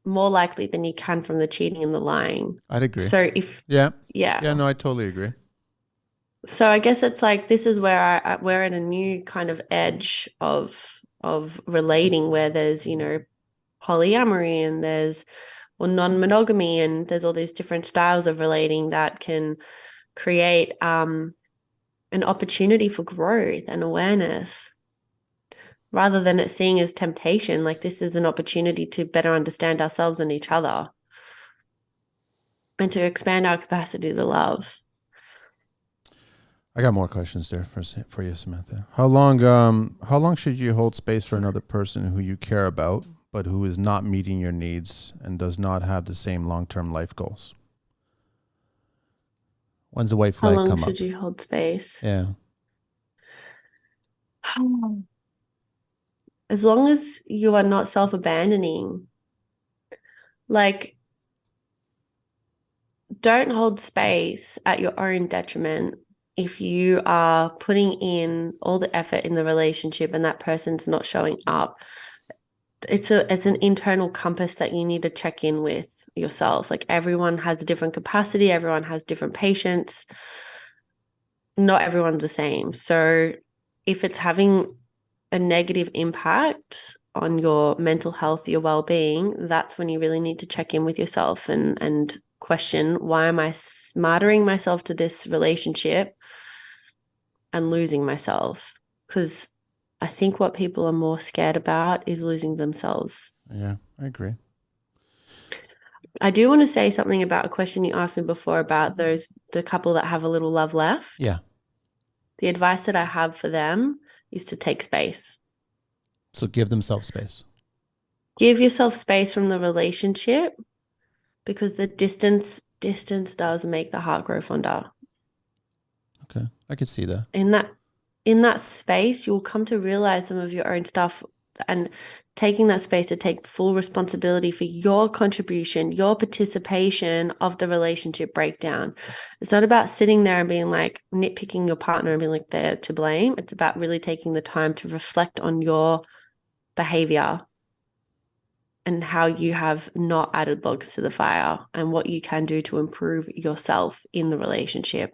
more likely than you can from the cheating and the lying. I'd agree. So if Yeah. yeah. Yeah, no, I totally agree. So I guess it's like this is where we're at a new kind of edge of relating where there's, polyamory and there's non-monogamy and there's all these different styles of relating that can create an opportunity for growth and awareness rather than it seeing as temptation. Like this is an opportunity to better understand ourselves and each other and to expand our capacity to love. I got more questions there for you, Samantha. How long should you hold space for another person who you care about, but who is not meeting your needs and does not have the same long-term life goals? When's the white How flag long come should up? you hold space? Yeah. As long as you are not self-abandoning, like don't hold space at your own detriment if you are putting in all the effort in the relationship and that person's not showing up. It's an internal compass that you need to check in with yourself. Like everyone has a different capacity, everyone has different patience. Not everyone's the same. So if it's having a negative impact on your mental health, your well-being, that's when you really need to check in with yourself and question, why am I smartering myself to this relationship and losing myself? Because I think what people are more scared about is losing themselves. Yeah, I agree. I do want to say something about a question you asked me before about the couple that have a little love left. Yeah. The advice that I have for them is to take space. So give themselves space. Give yourself space from the relationship because the distance does make the heart grow fonder. Okay. I could see that. In that space, you'll come to realize some of your own stuff and taking that space to take full responsibility for your contribution, your participation of the relationship breakdown. It's not about sitting there and being like nitpicking your partner and being like they're to blame. It's about really taking the time to reflect on your behavior and how you have not added logs to the fire and what you can do to improve yourself in the relationship.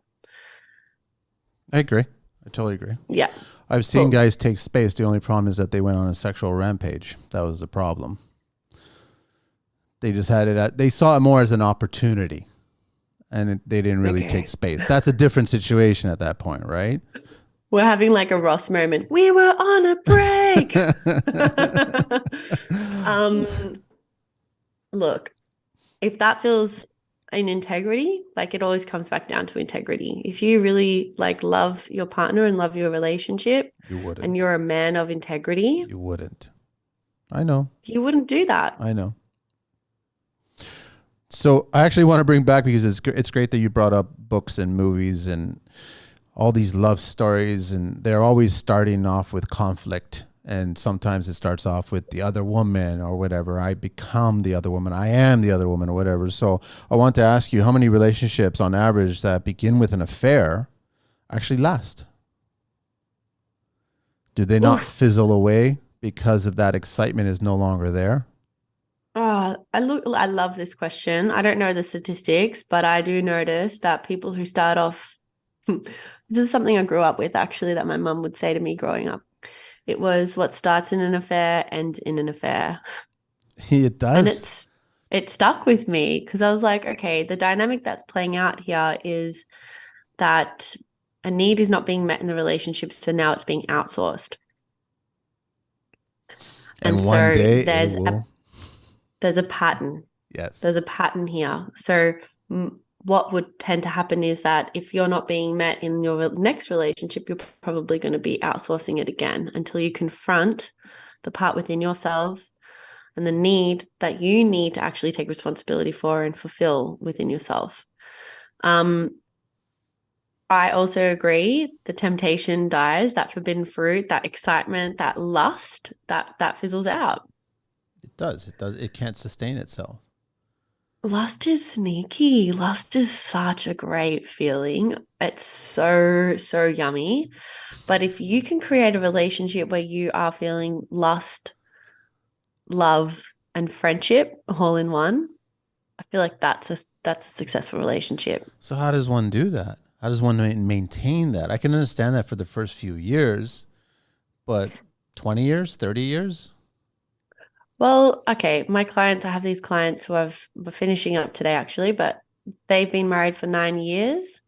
I agree. I totally agree. Yeah. I've seen Cool. guys take space. The only problem is that they went on a sexual rampage. That was the problem. They just had they saw it more as an opportunity and they didn't really take Okay. space. That's a different situation at that point, right? We're having like a Ross moment. We were on a break. um, look, if that feels in integrity, like it always comes back down to integrity. If you really like love your partner and love your relationship You wouldn't. and you're a man of integrity, You wouldn't. I know. you wouldn't do that. I know. So I actually want to bring back because it's great that you brought up books and movies and all these love stories, and they're always starting off with conflict. And sometimes it starts off with the other woman or whatever. I become the other woman. I am the other woman or whatever. So I want to ask you, how many relationships on average that begin with an affair actually last? Do they not Oof. fizzle away because of that excitement is no longer there? I love this question. I don't know the statistics, but I do notice that people who start off, this is something I grew up with actually, that my mum would say to me growing up. It was what starts in an affair ends in an affair. It And does. it stuck with me because I was like, okay, the dynamic that's playing out here is that a need is not being met in the relationship, so now it's being outsourced. And And one so day it will. there's a pattern. There's Yes. a pattern here. So what would tend to happen is that if you're not being met in your next relationship, you're probably going to be outsourcing it again until you confront the part within yourself and the need that you need to actually take responsibility for and fulfill within yourself. I also agree the temptation dies, that forbidden fruit, that excitement, that lust, that fizzles out. It does. It does. It can't sustain itself. Lust is sneaky. Lust is such a great feeling. It's so, so yummy. But if you can create a relationship where you are feeling lust, love, and friendship all in one, I feel like that's a successful relationship. So how does one do that? How does one maintain that? I can understand that for the first few years, but 20 years, 30 years? Well, okay, my clients, I have these clients who we're finishing up today actually, but they've been married for 9 years.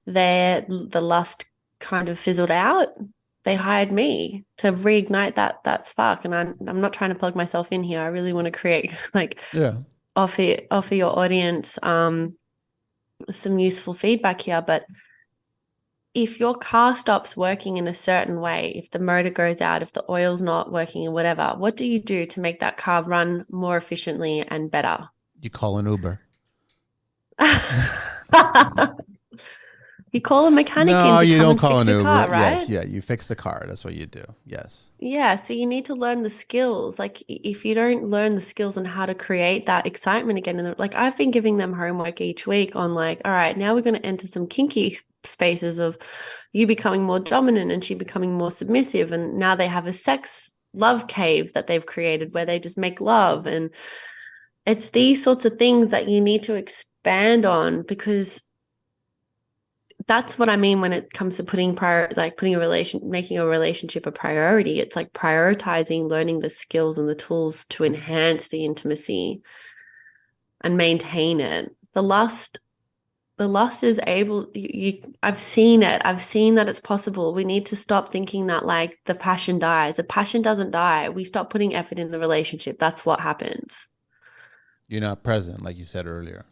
The lust kind of fizzled out. They hired me to reignite that spark. And I'm not trying to plug myself in here. I really want to create like Yeah. offer your audience some useful feedback here. But if your car stops working in a certain way, if the motor goes out, if the oil's not working or whatever, what do you do to make that car run more efficiently and better? You call an Uber. You call a mechanic in No, to you come don't and call fix an your Uber. car, Yes, right? yeah, you fix the car. That's what you do. Yes. Yeah, so you need to learn the skills. Like if you don't learn the skills on how to create that excitement again, and like I've been giving them homework each week on like, all right, now we're going to enter some kinky spaces of you becoming more dominant and she becoming more submissive, and now they have a sex love cave that they've created where they just make love, and it's these sorts of things that you need to expand on because that's what I mean when it comes to making a relationship a priority. It's like prioritizing learning the skills and the tools to enhance the intimacy and maintain it. The lust is able, I've seen it. I've seen that it's possible. We need to stop thinking that like the passion dies. The passion doesn't die. We stop putting effort in the relationship. That's what happens. You're not present, like you said earlier.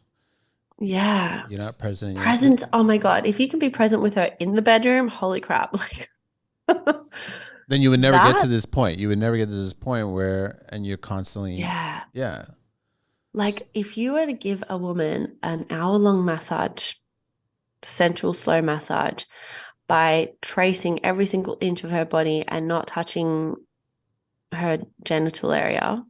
Yeah. You're not present. You're not, Presence. Oh my God. If you can be present with her in the bedroom, holy crap. Like then you would never get to that. this point. You would never get to this point where, and you're constantly, Yeah. yeah. Like if you were to give a woman an hour-long massage, sensual slow massage, by tracing every single inch of her body and not touching her genital area,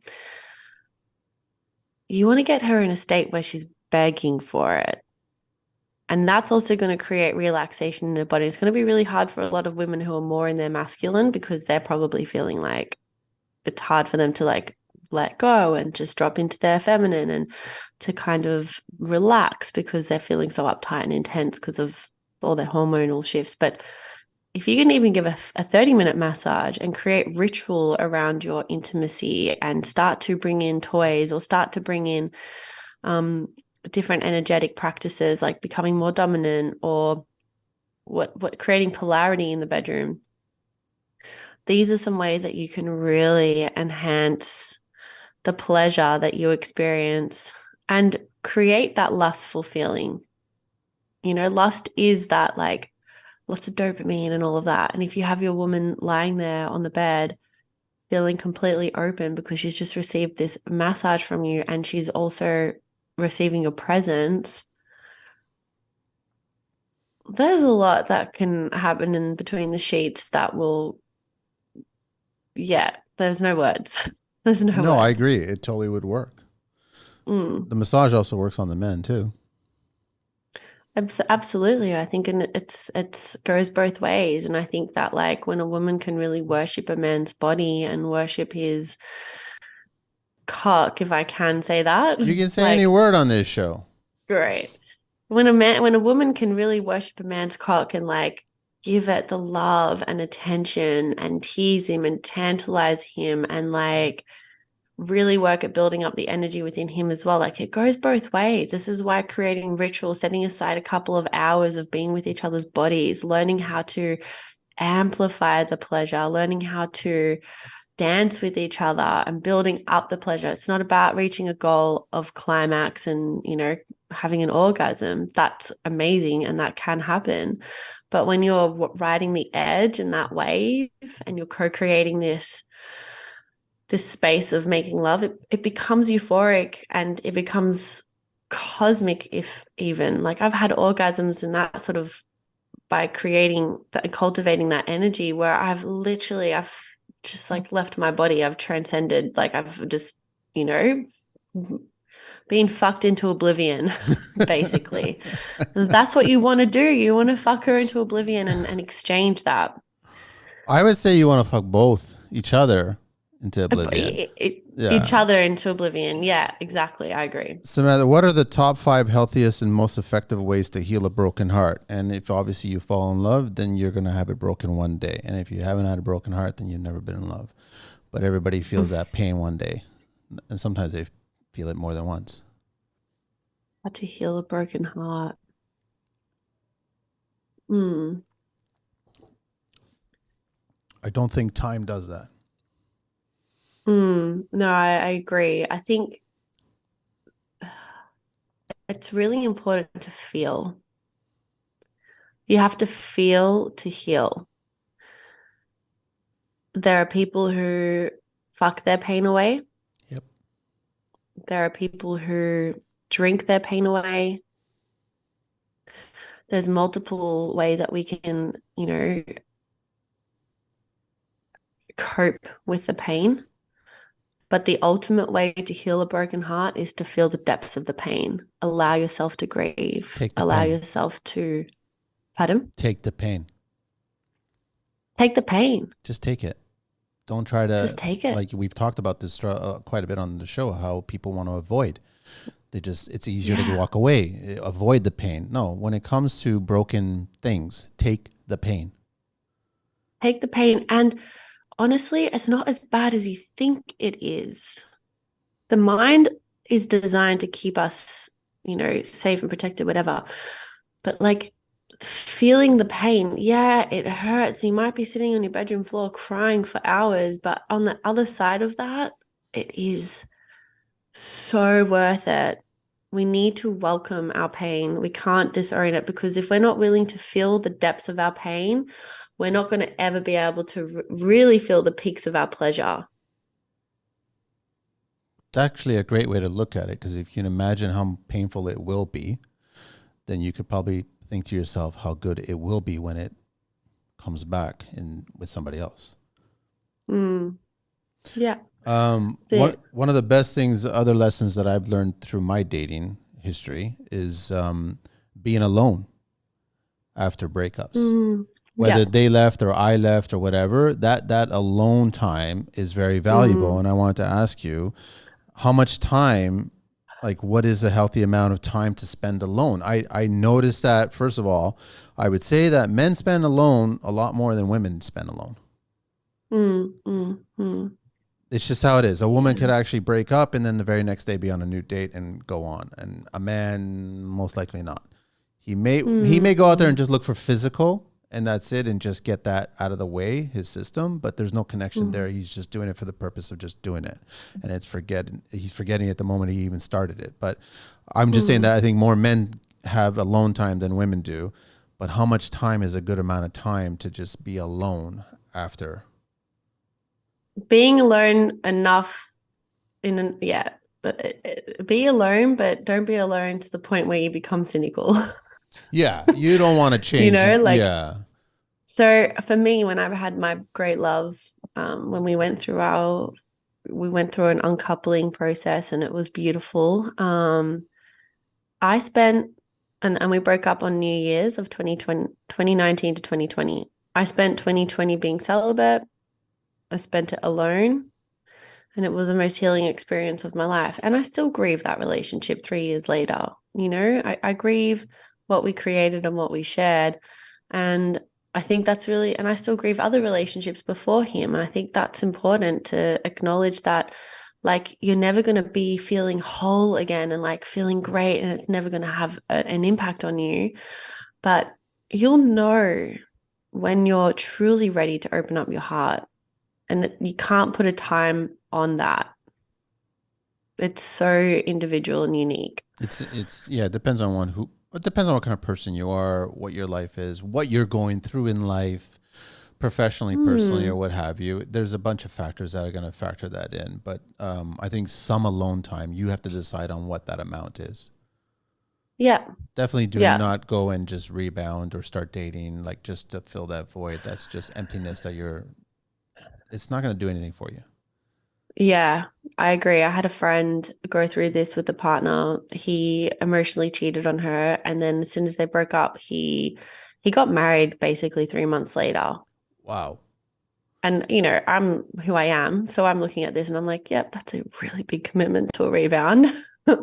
you want to get her in a state where she's begging for it. And that's also going to create relaxation in her body. It's going to be really hard for a lot of women who are more in their masculine because they're probably feeling like it's hard for them to like let go and just drop into their feminine and to kind of relax because they're feeling so uptight and intense because of all their hormonal shifts. But if you can even give a 30-minute massage and create ritual around your intimacy and start to bring in toys or start to bring in different energetic practices like becoming more dominant or what creating polarity in the bedroom, these are some ways that you can really enhance the pleasure that you experience and create that lustful feeling. You know, lust is that like lots of dopamine and all of that. And if you have your woman lying there on the bed feeling completely open because she's just received this massage from you and she's also receiving your presence, there's a lot that can happen in between the sheets that will, yeah, there's no words. There's no No, I words. agree. It totally would work. Mm. The massage also works on the men too. Absolutely. I think and it's goes both ways. And I think that like when a woman can really worship a man's body and worship his cock, if I can say that. You can say any Like, word on this show. great. When a woman can really worship a man's cock and like give it the love and attention and tease him and tantalize him and like really work at building up the energy within him as well. Like it goes both ways. This is why creating ritual, setting aside a couple of hours of being with each other's bodies, learning how to amplify the pleasure, learning how to dance with each other and building up the pleasure. It's not about reaching a goal of climax and, having an orgasm. That's amazing and that can happen. But when you're riding the edge and that wave and you're co-creating this space of making love, it becomes euphoric and it becomes cosmic, if even. Like I've had orgasms and that sort of by creating that, cultivating that energy where I've just like left my body. I've transcended, like I've just, been fucked into oblivion, basically. And that's what you want to do. You want to fuck her into oblivion and exchange that. I would say you want to fuck both each other into oblivion. Each other into oblivion. Yeah, exactly. I agree. Samantha, what are the top 5 healthiest and most effective ways to heal a broken heart? And if obviously you fall in love, then you're going to have it broken one day. And if you haven't had a broken heart, then you've never been in love. But everybody feels that pain one day. And sometimes they feel it more than once. How to heal a broken heart. I don't think time does that. No, I agree. I think it's really important to feel. You have to feel to heal. There are people who fuck their pain away. Yep. There are people who drink their pain away. There's multiple ways that we can, cope with the pain. But the ultimate way to heal a broken heart is to feel the depths of the pain. Allow yourself to grieve. Allow yourself to, pardon? Take the pain. Take the pain. Just take it. Don't try to. Just take it. Like we've talked about this quite a bit on the show, how people want to avoid. It's easier to walk away, avoid the pain. No, when it comes to broken things, take the pain. Take the pain. And honestly, it's not as bad as you think it is. The mind is designed to keep us, safe and protected, whatever. But like feeling the pain, yeah, it hurts. You might be sitting on your bedroom floor crying for hours, but on the other side of that, it is so worth it. We need to welcome our pain. We can't disorient it, because if we're not willing to feel the depths of our pain, we're not going to ever be able to really feel the peaks of our pleasure. It's actually a great way to look at it, because if you can imagine how painful it will be, then you could probably think to yourself how good it will be when it comes back with somebody else. Yeah. One of the best things, other lessons that I've learned through my dating history is being alone after breakups. Whether they left or I left or whatever, that alone time is very valuable. And I wanted to ask you, how much time, like what is a healthy amount of time to spend alone? I noticed that, first of all, I would say that men spend alone a lot more than women spend alone. It's just how it is. A woman could actually break up and then the very next day be on a new date and go on. And a man, most likely not. He may go out there and just look for physical, and that's it, and just get that out of the way, his system, but there's no connection there. He's just doing it for the purpose of just doing it. And he's forgetting it the moment he even started it. But I'm just saying that I think more men have alone time than women do. But how much time is a good amount of time to just be alone after? Being alone enough but be alone, but don't be alone to the point where you become cynical. Yeah, you don't want to change. So for me, when I've had my great love, when we went through an uncoupling process and it was beautiful. I spent, and we broke up on New Year's of 2019 to 2020. I spent 2020 being celibate. I spent it alone. And it was the most healing experience of my life. And I still grieve that relationship 3 years later. I grieve what we created and what we shared. And I think that's really, and I still grieve other relationships before him. And I think that's important to acknowledge that, like, you're never going to be feeling whole again and like feeling great, and it's never going to have an impact on you. But you'll know when you're truly ready to open up your heart. And you can't put a time on that. It's so individual and unique. Yeah, it depends on it depends on what kind of person you are, what your life is, what you're going through in life, professionally, personally, or what have you. There's a bunch of factors that are going to factor that in. But I think some alone time, you have to decide on what that amount is. Yeah. Definitely do Yeah. not go and just rebound or start dating, like just to fill that void. That's just emptiness it's not going to do anything for you. Yeah, I agree. I had a friend go through this with a partner. He emotionally cheated on her, and then as soon as they broke up, he got married basically 3 months later. Wow. And I'm who I am, so I'm looking at this and I'm like, yep, that's a really big commitment to a rebound. They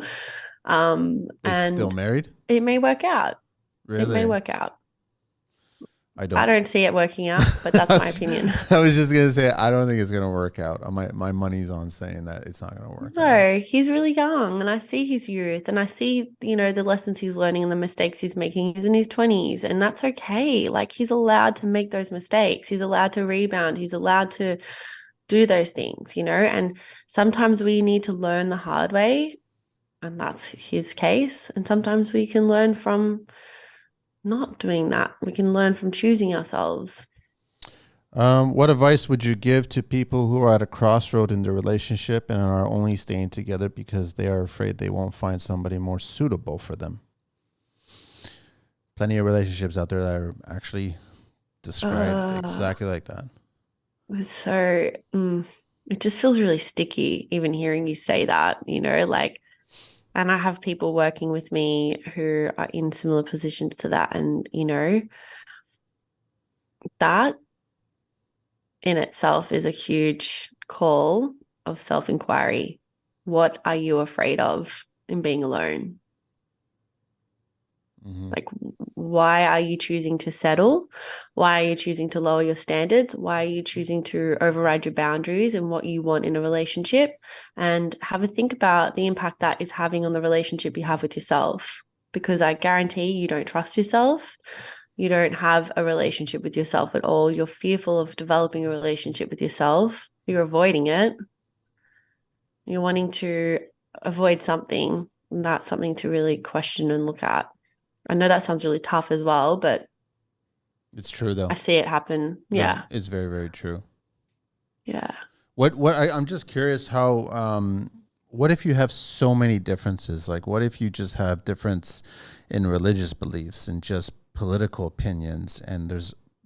still And married? it may work out. It may Really? work out. I I don't. don't see it working out, but that's my opinion. I was just gonna say I don't think it's gonna work out. My money's on saying that it's not gonna work out. No, he's really young and I see his youth and I see, the lessons he's learning and the mistakes he's making. He's in his 20s and that's okay. Like he's allowed to make those mistakes. He's allowed to rebound. He's allowed to do those things, and sometimes we need to learn the hard way, and that's his case. And sometimes we can learn from not doing that. We can learn from choosing ourselves. What advice would you give to people who are at a crossroad in their relationship and are only staying together because they are afraid they won't find somebody more suitable for them? Plenty of relationships out there that are actually described exactly like that. So it just feels really sticky, even hearing you say that, like, and I have people working with me who are in similar positions to that. And, that in itself is a huge call of self-inquiry. What are you afraid of in being alone? Mm-hmm. Like, why are you choosing to settle? Why are you choosing to lower your standards? Why are you choosing to override your boundaries and what you want in a relationship? And have a think about the impact that is having on the relationship you have with yourself. Because I guarantee you don't trust yourself. You don't have a relationship with yourself at all. You're fearful of developing a relationship with yourself. You're avoiding it. You're wanting to avoid something. And that's something to really question and look at. I know that sounds really tough as well, but It's true though. I see it happen. Yeah, Yeah. it's very, very true. Yeah. I'm just curious what if you have so many differences? Like what if you just have difference in religious beliefs and just political opinions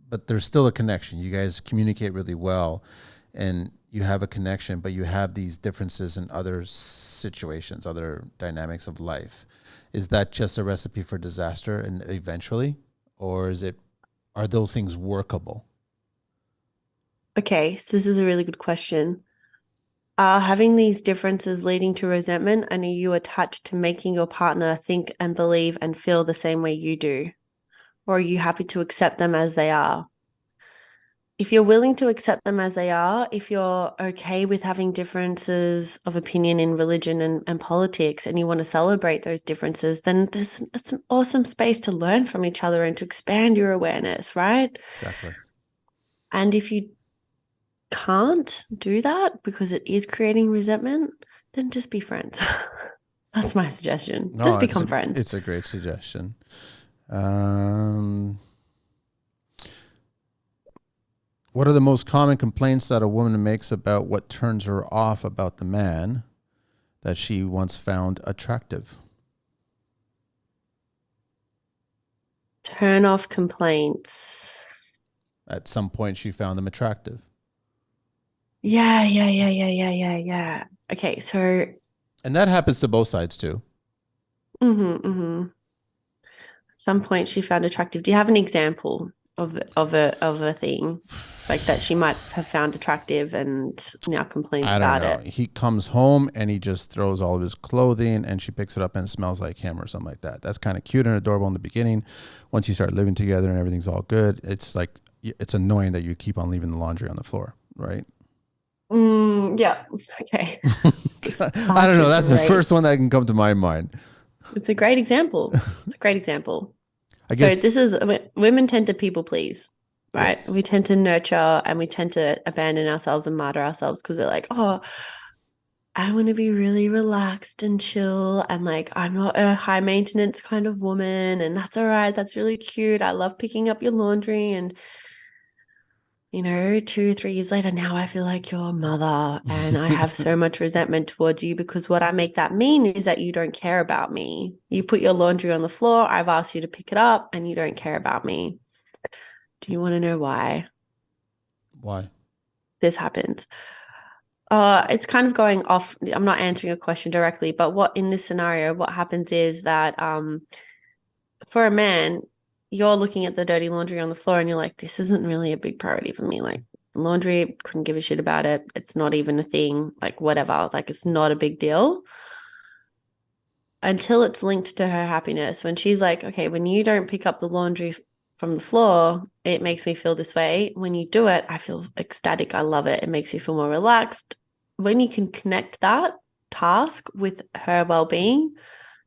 but there's still a connection. You guys communicate really well and you have a connection, but you have these differences in other situations, other dynamics of life. Is that just a recipe for disaster and eventually, or are those things workable? Okay. So this is a really good question. Are having these differences leading to resentment, and are you attached to making your partner think and believe and feel the same way you do? Or are you happy to accept them as they are? If you're willing to accept them as they are, if you're okay with having differences of opinion in religion and politics, and you want to celebrate those differences, then it's an awesome space to learn from each other and to expand your awareness, right? Exactly. And if you can't do that because it is creating resentment, then just be friends. That's my suggestion. No, Just become friends. it's a great suggestion. Um, what are the most common complaints that a woman makes about what turns her off about the man that she once found attractive? Turn off complaints. At some point, she found them attractive. Yeah. Okay, so And that happens to both sides too. at some point she found attractive. Do you have an example of a thing like that she might have found attractive and now complains I don't about know. it. He comes home and he just throws all of his clothing and she picks it up and it smells like him or something like that. That's kind of cute and adorable in the beginning. Once you start living together and everything's all good, it's like, it's annoying that you keep on leaving the laundry on the floor, right? Yeah. Okay. I don't know. That's the first one that can come to my mind. It's a great example. It's a great example. I So guess this is women tend to people please, right? yes. We tend to nurture and we tend to abandon ourselves and martyr ourselves because we're like, oh, I want to be really relaxed and chill. And like, I'm not a high maintenance kind of woman. And that's all right. That's really cute. I love picking up your laundry. And, 2, 3 years later, now I feel like your mother. And I have so much resentment towards you because what I make that mean is that you don't care about me. You put your laundry on the floor. I've asked you to pick it up and you don't care about me. Do you want to know why Why? this happens? It's kind of going off. I'm not answering a question directly, but what in this scenario, what happens is that for a man, you're looking at the dirty laundry on the floor and you're like, this isn't really a big priority for me. Like laundry, couldn't give a shit about it. It's not even a thing, like whatever. Like it's not a big deal until it's linked to her happiness. When she's like, okay, when you don't pick up the laundry from the floor, it makes me feel this way. When you do it, I feel ecstatic. I love it. It makes me feel more relaxed. When you can connect that task with her well-being,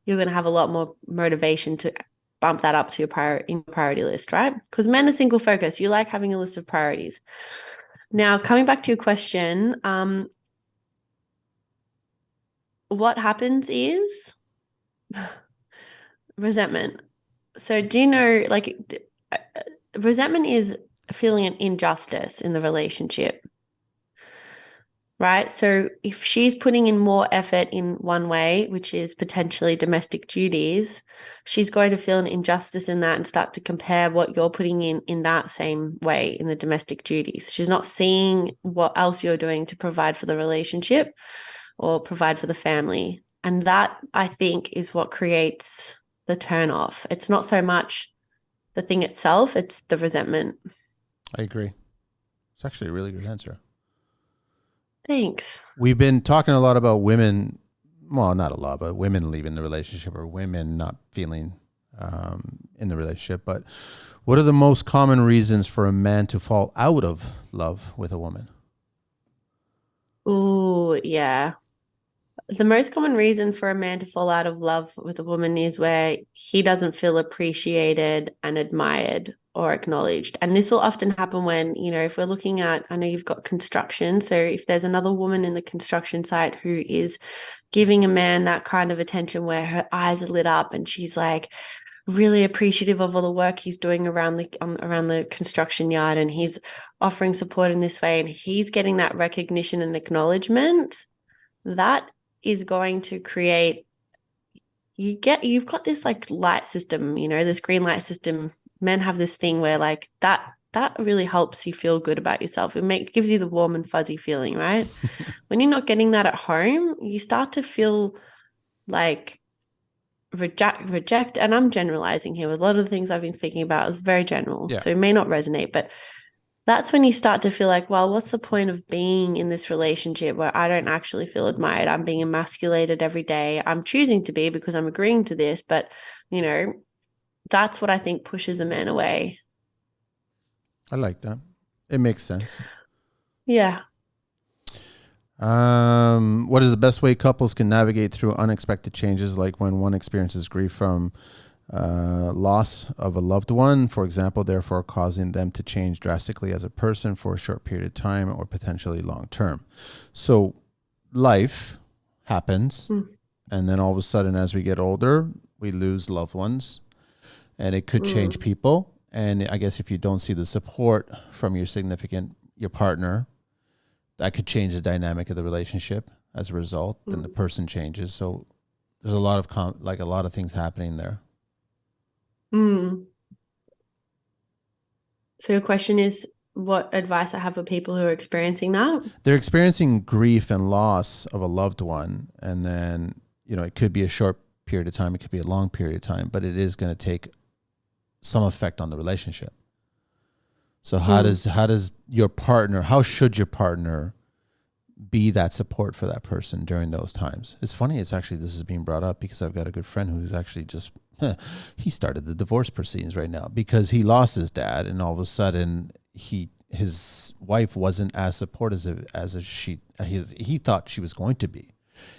you're going to have a lot more motivation to bump that up to your priority list, right? Because men are single focus. You like having a list of priorities. Now, coming back to your question, what happens is resentment. So do you know, like, resentment is feeling an injustice in the relationship, right? So if she's putting in more effort in one way, which is potentially domestic duties, she's going to feel an injustice in that and start to compare what you're putting in that same way in the domestic duties. She's not seeing what else you're doing to provide for the relationship or provide for the family. And that, I think, is what creates the turn off. It's not so much the thing itself, it's the resentment. I agree. It's actually a really good answer. Thanks. We've been talking a lot about women, well, not a lot, but women leaving the relationship or women not feeling in the relationship. But what are the most common reasons for a man to fall out of love with a woman? Oh, yeah. The most common reason for a man to fall out of love with a woman is where he doesn't feel appreciated and admired or acknowledged. And this will often happen when, if we're looking at, I know you've got construction. So if there's another woman in the construction site who is giving a man that kind of attention where her eyes are lit up and she's like really appreciative of all the work he's doing around the construction yard and he's offering support in this way and he's getting that recognition and acknowledgement, that is going to create, you've got this like light system, this green light system. Men have this thing where like that really helps you feel good about yourself. It gives you the warm and fuzzy feeling, right? When you're not getting that at home, you start to feel like reject. And I'm generalizing here with a lot of the things I've been speaking about is very general. Yeah. So it may not resonate, but that's when you start to feel like, well, what's the point of being in this relationship where I don't actually feel admired? I'm being emasculated every day. I'm choosing to be because I'm agreeing to this, but that's what I think pushes a man away. I like that. It makes sense. Yeah. What is the best way couples can navigate through unexpected changes, like when one experiences grief from loss of a loved one, for example, therefore causing them to change drastically as a person for a short period of time or potentially long term? So life happens, and then all of a sudden, as we get older, we lose loved ones, and it could change people. And I guess if you don't see the support from your partner, that could change the dynamic of the relationship as a result. Then the person changes. So there's a lot of a lot of things happening there. So your question is what advice I have for people who are experiencing that? They're experiencing grief and loss of a loved one. And then, it could be a short period of time. It could be a long period of time, but it is going to take some effect on the relationship. So Mm. how does your partner, how should your partner be that support for that person during those times? It's funny. It's actually, this is being brought up because I've got a good friend who's actually just, he started the divorce proceedings right now because he lost his dad, and all of a sudden his wife wasn't as supportive he thought she was going to be,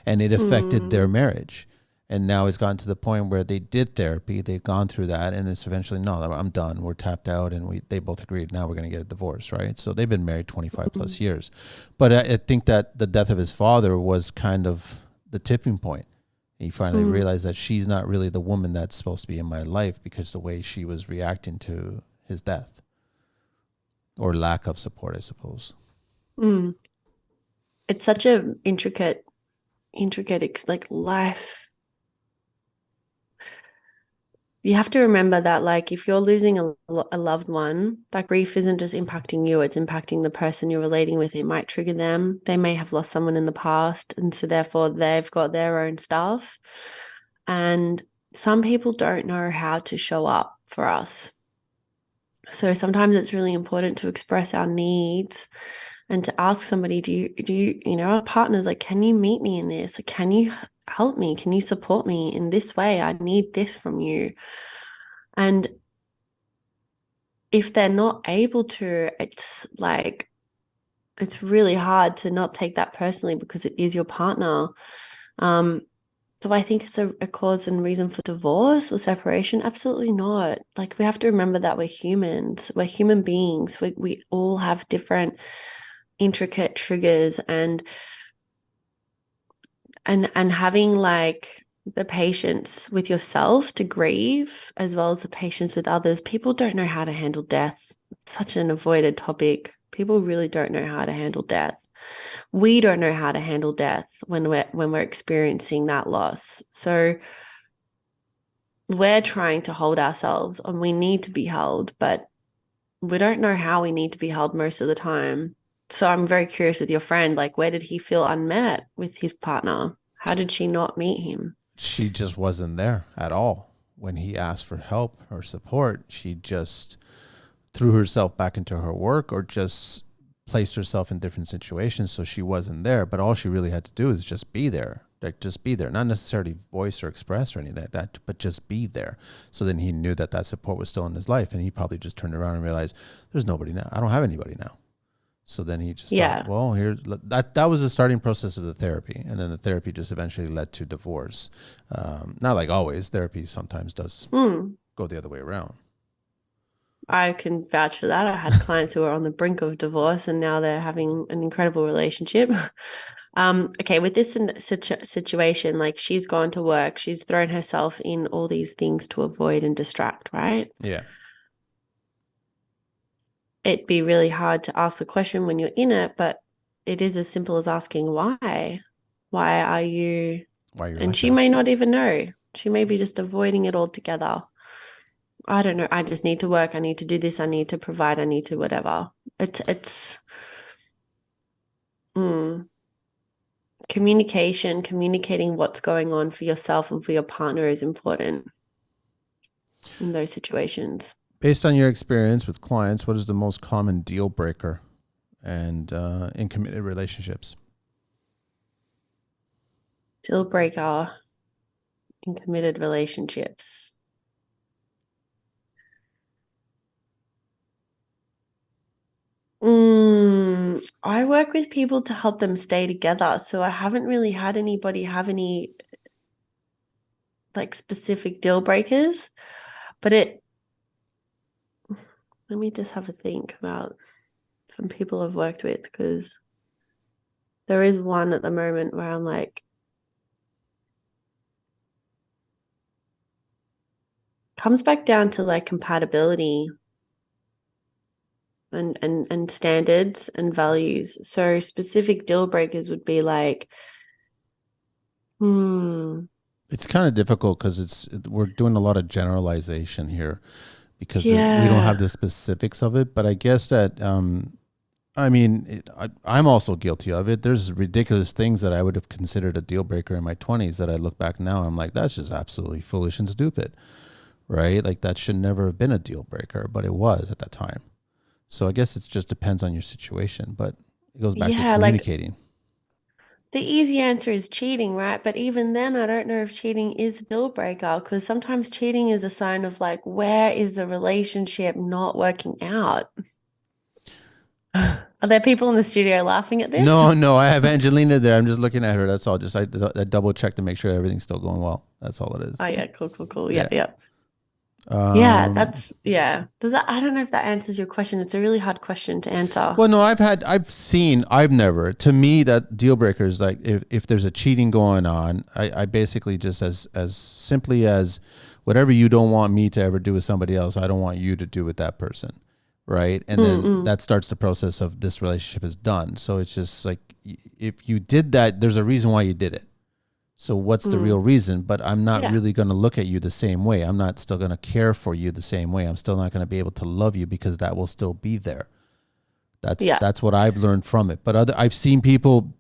and it affected their Mm. marriage. And now it's gotten to the point where they did therapy, they've gone through that, and it's eventually, no, I'm done, we're tapped out, and they both agreed now we're going to get a divorce, right? So they've been married 25 plus Mm. years. But I think that the death of his father was kind of the tipping point. He finally Mm. realized that she's not really the woman that's supposed to be in my life because the way she was reacting to his death, or lack of support, I suppose. Mm. It's such a intricate like life. You have to remember that, like, if you're losing a loved one, that grief isn't just impacting you, it's impacting the person you're relating with. It might trigger them. They may have lost someone in the past, and so therefore they've got their own stuff. And some people don't know how to show up for us. So sometimes it's really important to express our needs and to ask somebody, our partners, like, can you meet me in this? Or can you help me? Can you support me in this way? I need this from you. And if they're not able to, it's really hard to not take that personally because it is your partner. So I think it's a cause and reason for divorce or separation? Absolutely not. Like, we have to remember that we're humans, we're human beings. We all have different intricate triggers, and having like the patience with yourself to grieve as well as the patience with others. People don't know how to handle death. It's such an avoided topic. People really don't know how to handle death. We don't know how to handle death when we're experiencing that loss. So we're trying to hold ourselves, and we need to be held, but we don't know how we need to be held most of the time. So I'm very curious with your friend, like, where did he feel unmet with his partner? How did she not meet him? She just wasn't there at all. When he asked for help or support, she just threw herself back into her work or just placed herself in different situations. So she wasn't there. But all she really had to do is just be there. Like, just be there, not necessarily voice or express or anything like that, but just be there. So then he knew that that support was still in his life, and he probably just turned around and realized, there's nobody now. I don't have anybody now. So then he just thought, Yeah. well, here, that was the starting process of the therapy, and then the therapy just eventually led to divorce. Not like always. Therapy sometimes does Mm. go the other way around. I can vouch for that. I had clients who were on the brink of divorce and now they're having an incredible relationship. Okay, with this situation, like, she's gone to work, she's thrown herself in all these things to avoid and distract, right? Yeah. It'd be really hard to ask the question when you're in it, but it is as simple as asking why. Why are you? Why you're And like she that? may not even know. She may be just avoiding it altogether. I don't know. I just need to work. I need to do this. I need to provide. I need to whatever. It's mm, communicating what's going on for yourself and for your partner is important in those situations. Based on your experience with clients, what is the most common deal breaker and in committed relationships? Deal breaker in committed relationships. I work with people to help them stay together. So I haven't really had anybody have any like specific deal breakers, but let me just have a think about some people I've worked with, because there is one at the moment where I'm like, comes back down to like compatibility and standards and values. So specific deal breakers would be like, hmm, It's kind of difficult because we're doing a lot of generalization here because we don't have yeah, the specifics of it. But I guess that I mean, I'm also guilty of it. There's ridiculous things that I would have considered a deal breaker in my 20s that I look back now, I'm like, that's just absolutely foolish and stupid, right? Like, that should never have been a deal breaker, but it was at that time. So I guess it just depends on your situation, but it goes back to Yeah, like communicating. the easy answer is cheating, right? But even then, I don't know if cheating is a deal breaker because sometimes cheating is a sign of like, where is the relationship not working out? Are there people in the studio laughing at this? No, no, I have Angelina there. I'm just looking at her. That's all. Just I double check to make sure everything's still going well. That's all it is. Oh yeah, cool, cool, cool. Yeah. Yep, yep. Yeah, Um, that's yeah. Does that I don't know if that answers your question. It's a really hard question to answer. well, no, I've never, to me, that deal breaker is like if there's a cheating going on, I basically just as simply as whatever you don't want me to ever do with somebody else, I don't want you to do with that person. Right. And then Mm-mm. that starts the process of this relationship is done. So it's just like, if you did that, there's a reason why you did it. So what's the real Mm. reason? But I'm not Yeah. really going to look at you the same way. I'm not still going to care for you the same way. I'm still not going to be able to love you because that will still be there. Yeah. That's what I've learned from it. But I've seen people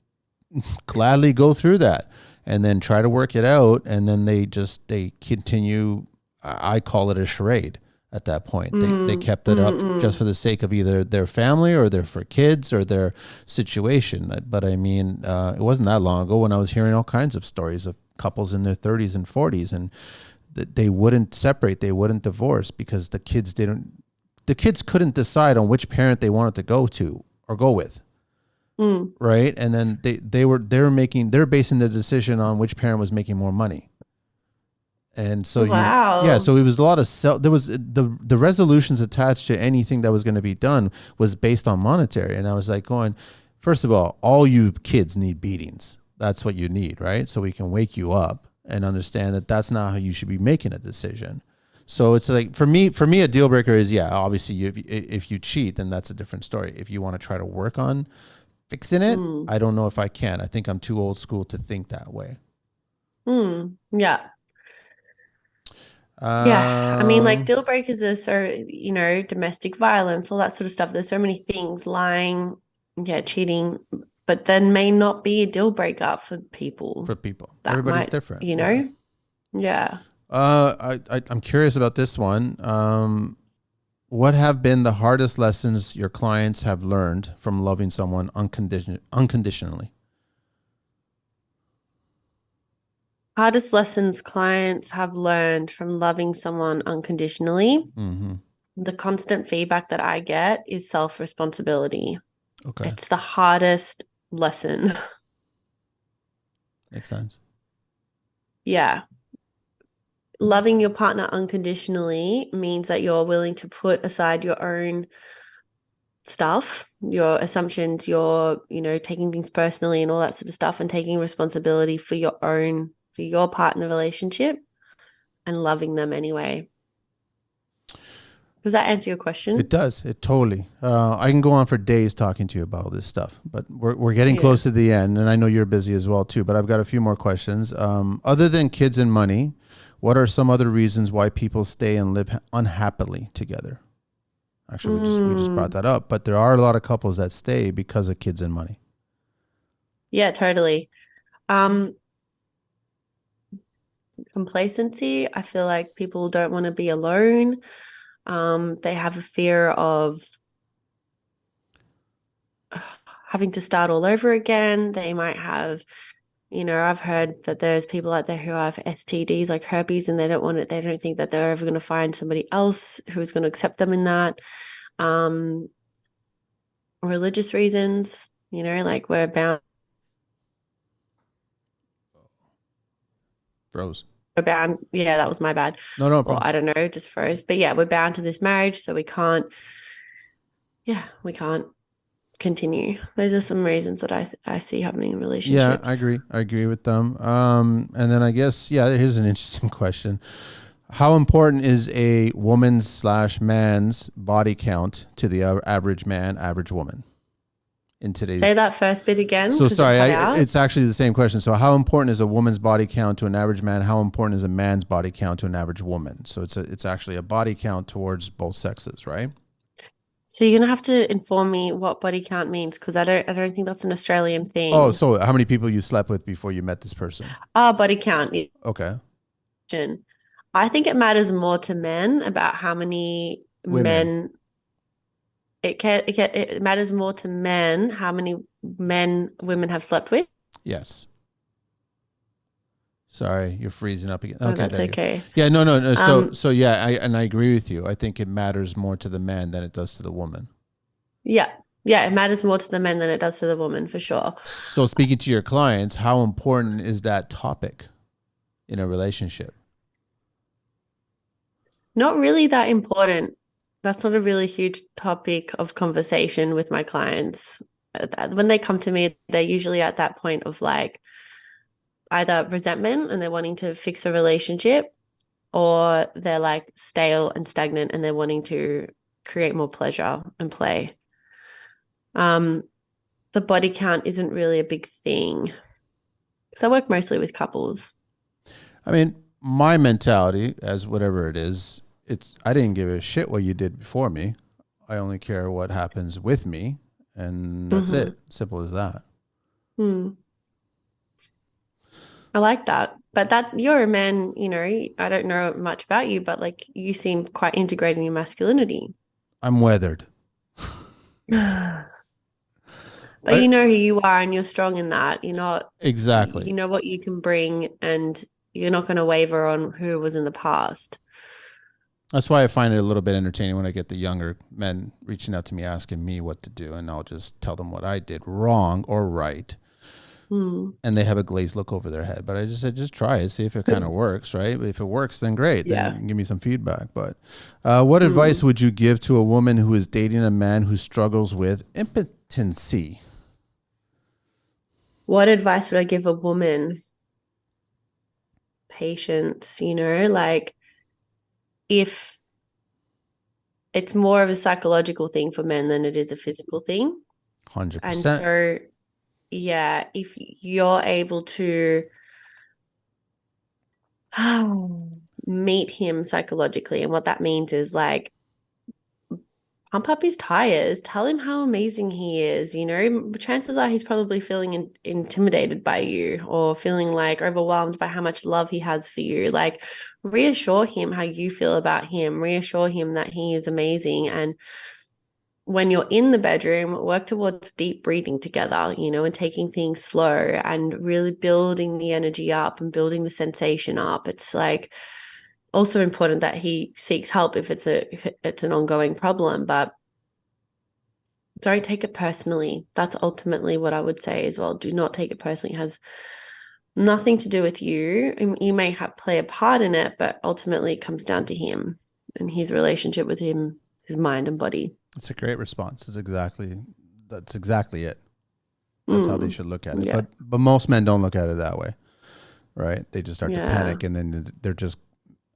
gladly go through that and then try to work it out, and then they continue. I call it a charade. At that point, they Mm, kept it up just mm, for the sake of either their family or their for kids or their situation. But I mean, it wasn't that long ago when I was hearing all kinds of stories of couples in their 30s and 40s, and they wouldn't separate, they wouldn't divorce because the kids couldn't decide on which parent they wanted to go to or go with. mm. Right. And then they're basing the decision on which parent was making more money. And so yeah, Wow. so it was a lot of there was the resolutions attached to anything that was going to be done was based on monetary. And I was like going, first of all you kids need beatings. That's what you need, right? So we can wake you up and understand that that's not how you should be making a decision. So it's like, for me, a deal breaker is, yeah, obviously if you cheat, then that's a different story. If you want to try to work on fixing it, Mm, I don't know if I can. I think I'm too old school to think that way. yeah. Yeah. I mean, like Um, deal breakers are so, domestic violence, all that sort of stuff. There's so many things, lying, yeah, cheating, but then may not be a deal breaker for people for people, that everybody's might, different. Yeah. yeah. I'm curious about this one. What have been the hardest lessons your clients have learned from loving someone unconditionally? Hardest lessons clients have learned from loving someone unconditionally. Mm-hmm. The constant feedback that I get is self-responsibility. Okay. It's the hardest lesson. Makes sense. Yeah. Loving your partner unconditionally means that you're willing to put aside your own stuff, your assumptions, taking things personally and all that sort of stuff, and taking responsibility for your part in the relationship and loving them anyway. Does that answer your It question? does. It totally. I can go on for days talking to you about all this stuff, but we're getting Yeah. close to the end, and I know you're busy as well too. But I've got a few more questions. Other than kids and money, what are some other reasons why people stay and live unhappily together? Actually, we just brought Mm, that up, but there are a lot of couples that stay because of kids and money. yeah, totally. Um, Complacency. I feel like people don't want to be alone. They have a fear of having to start all over again. They might have, I've heard that there's people out there who have STDs like herpes and they don't want it. They don't think that they're ever going to find somebody else who's going to accept them in that. Um, Religious reasons, like Froze. we're bound. Yeah, that was my bad. No, no Or problem. I don't know, just froze. But yeah, we're bound to this marriage, so we can't continue. Those are some reasons that I see happening in Yeah, I relationships. agree. I agree with them. And then I guess, yeah, here's an interesting question. How important is a woman's slash man's body count to the average man, average woman in today's? Say that first bit again So because it sorry, cut out. it's actually the same question. So how important is a woman's body count to an average man? How important is a man's body count to an average woman? So it's actually a body count towards both sexes, right? So you're gonna have to inform me what body count means because I don't think that's an Australian Oh, thing. so how many people you slept with before you met this person? Body count. Okay. I think it matters more to men about how many Women. men. it matters more to men how many men women have slept with. Yes. Sorry, you're freezing up again. Oh, Okay, that's there you go. okay. Yeah, no. So, Um, yeah, I agree with you. I think it matters more to the man than it does to the woman. yeah, yeah, it matters more to the men than it does to the woman for sure. So, speaking to your clients, how important is that topic in a relationship? Not really that important. That's not a really huge topic of conversation with my clients. When they come to me, they're usually at that point of like either resentment and they're wanting to fix a relationship, or they're like stale and stagnant and they're wanting to create more pleasure and play. Um, the body count isn't really a big thing. So I work mostly with couples. I mean, my mentality, as whatever it is, it's I didn't give a shit what you did before me. I only care what happens with me, and that's Mm-hmm. it. Simple as that. Hmm. I like that. But that you're a man, I don't know much about you, but like you seem quite integrated in your masculinity. I'm weathered. But I, you know who you are and you're strong in that. exactly. You know what you can bring and you're not going to waver on who was in the past. That's why I find it a little bit entertaining when I get the younger men reaching out to me asking me what to do, and I'll just tell them what I did wrong or right, Hmm. and they have a glazed look over their head. But I just said, just try it, see if it kind of works, right? If it works, then great, then you Yeah. can give me some feedback. But what advice Hmm. would you give to a woman who is dating a man who struggles with impotency? What advice would I give a woman? Patience, like if it's more of a psychological thing for men than it is a physical thing. And 100%. so, yeah, if you're able to meet him psychologically, and what that means is like pump up his tires, tell him how amazing he is. Chances are he's probably feeling intimidated by you or feeling like overwhelmed by how much love he has for you. Like, reassure him how you feel about him, reassure him that he is amazing. And when you're in the bedroom, work towards deep breathing together, and taking things slow and really building the energy up and building the sensation up. It's like also important that he seeks help if it's an ongoing problem, but don't take it personally. That's ultimately what I would say as well. Do not take it personally. It has nothing to do with you. You may play a part in it, but ultimately it comes down to him and his relationship with him, his mind and body. It's a great response. That's exactly it. That's how they Mm, should look at it. yeah. But most men don't look at it that way, right? They just start to Yeah. panic, and then they're just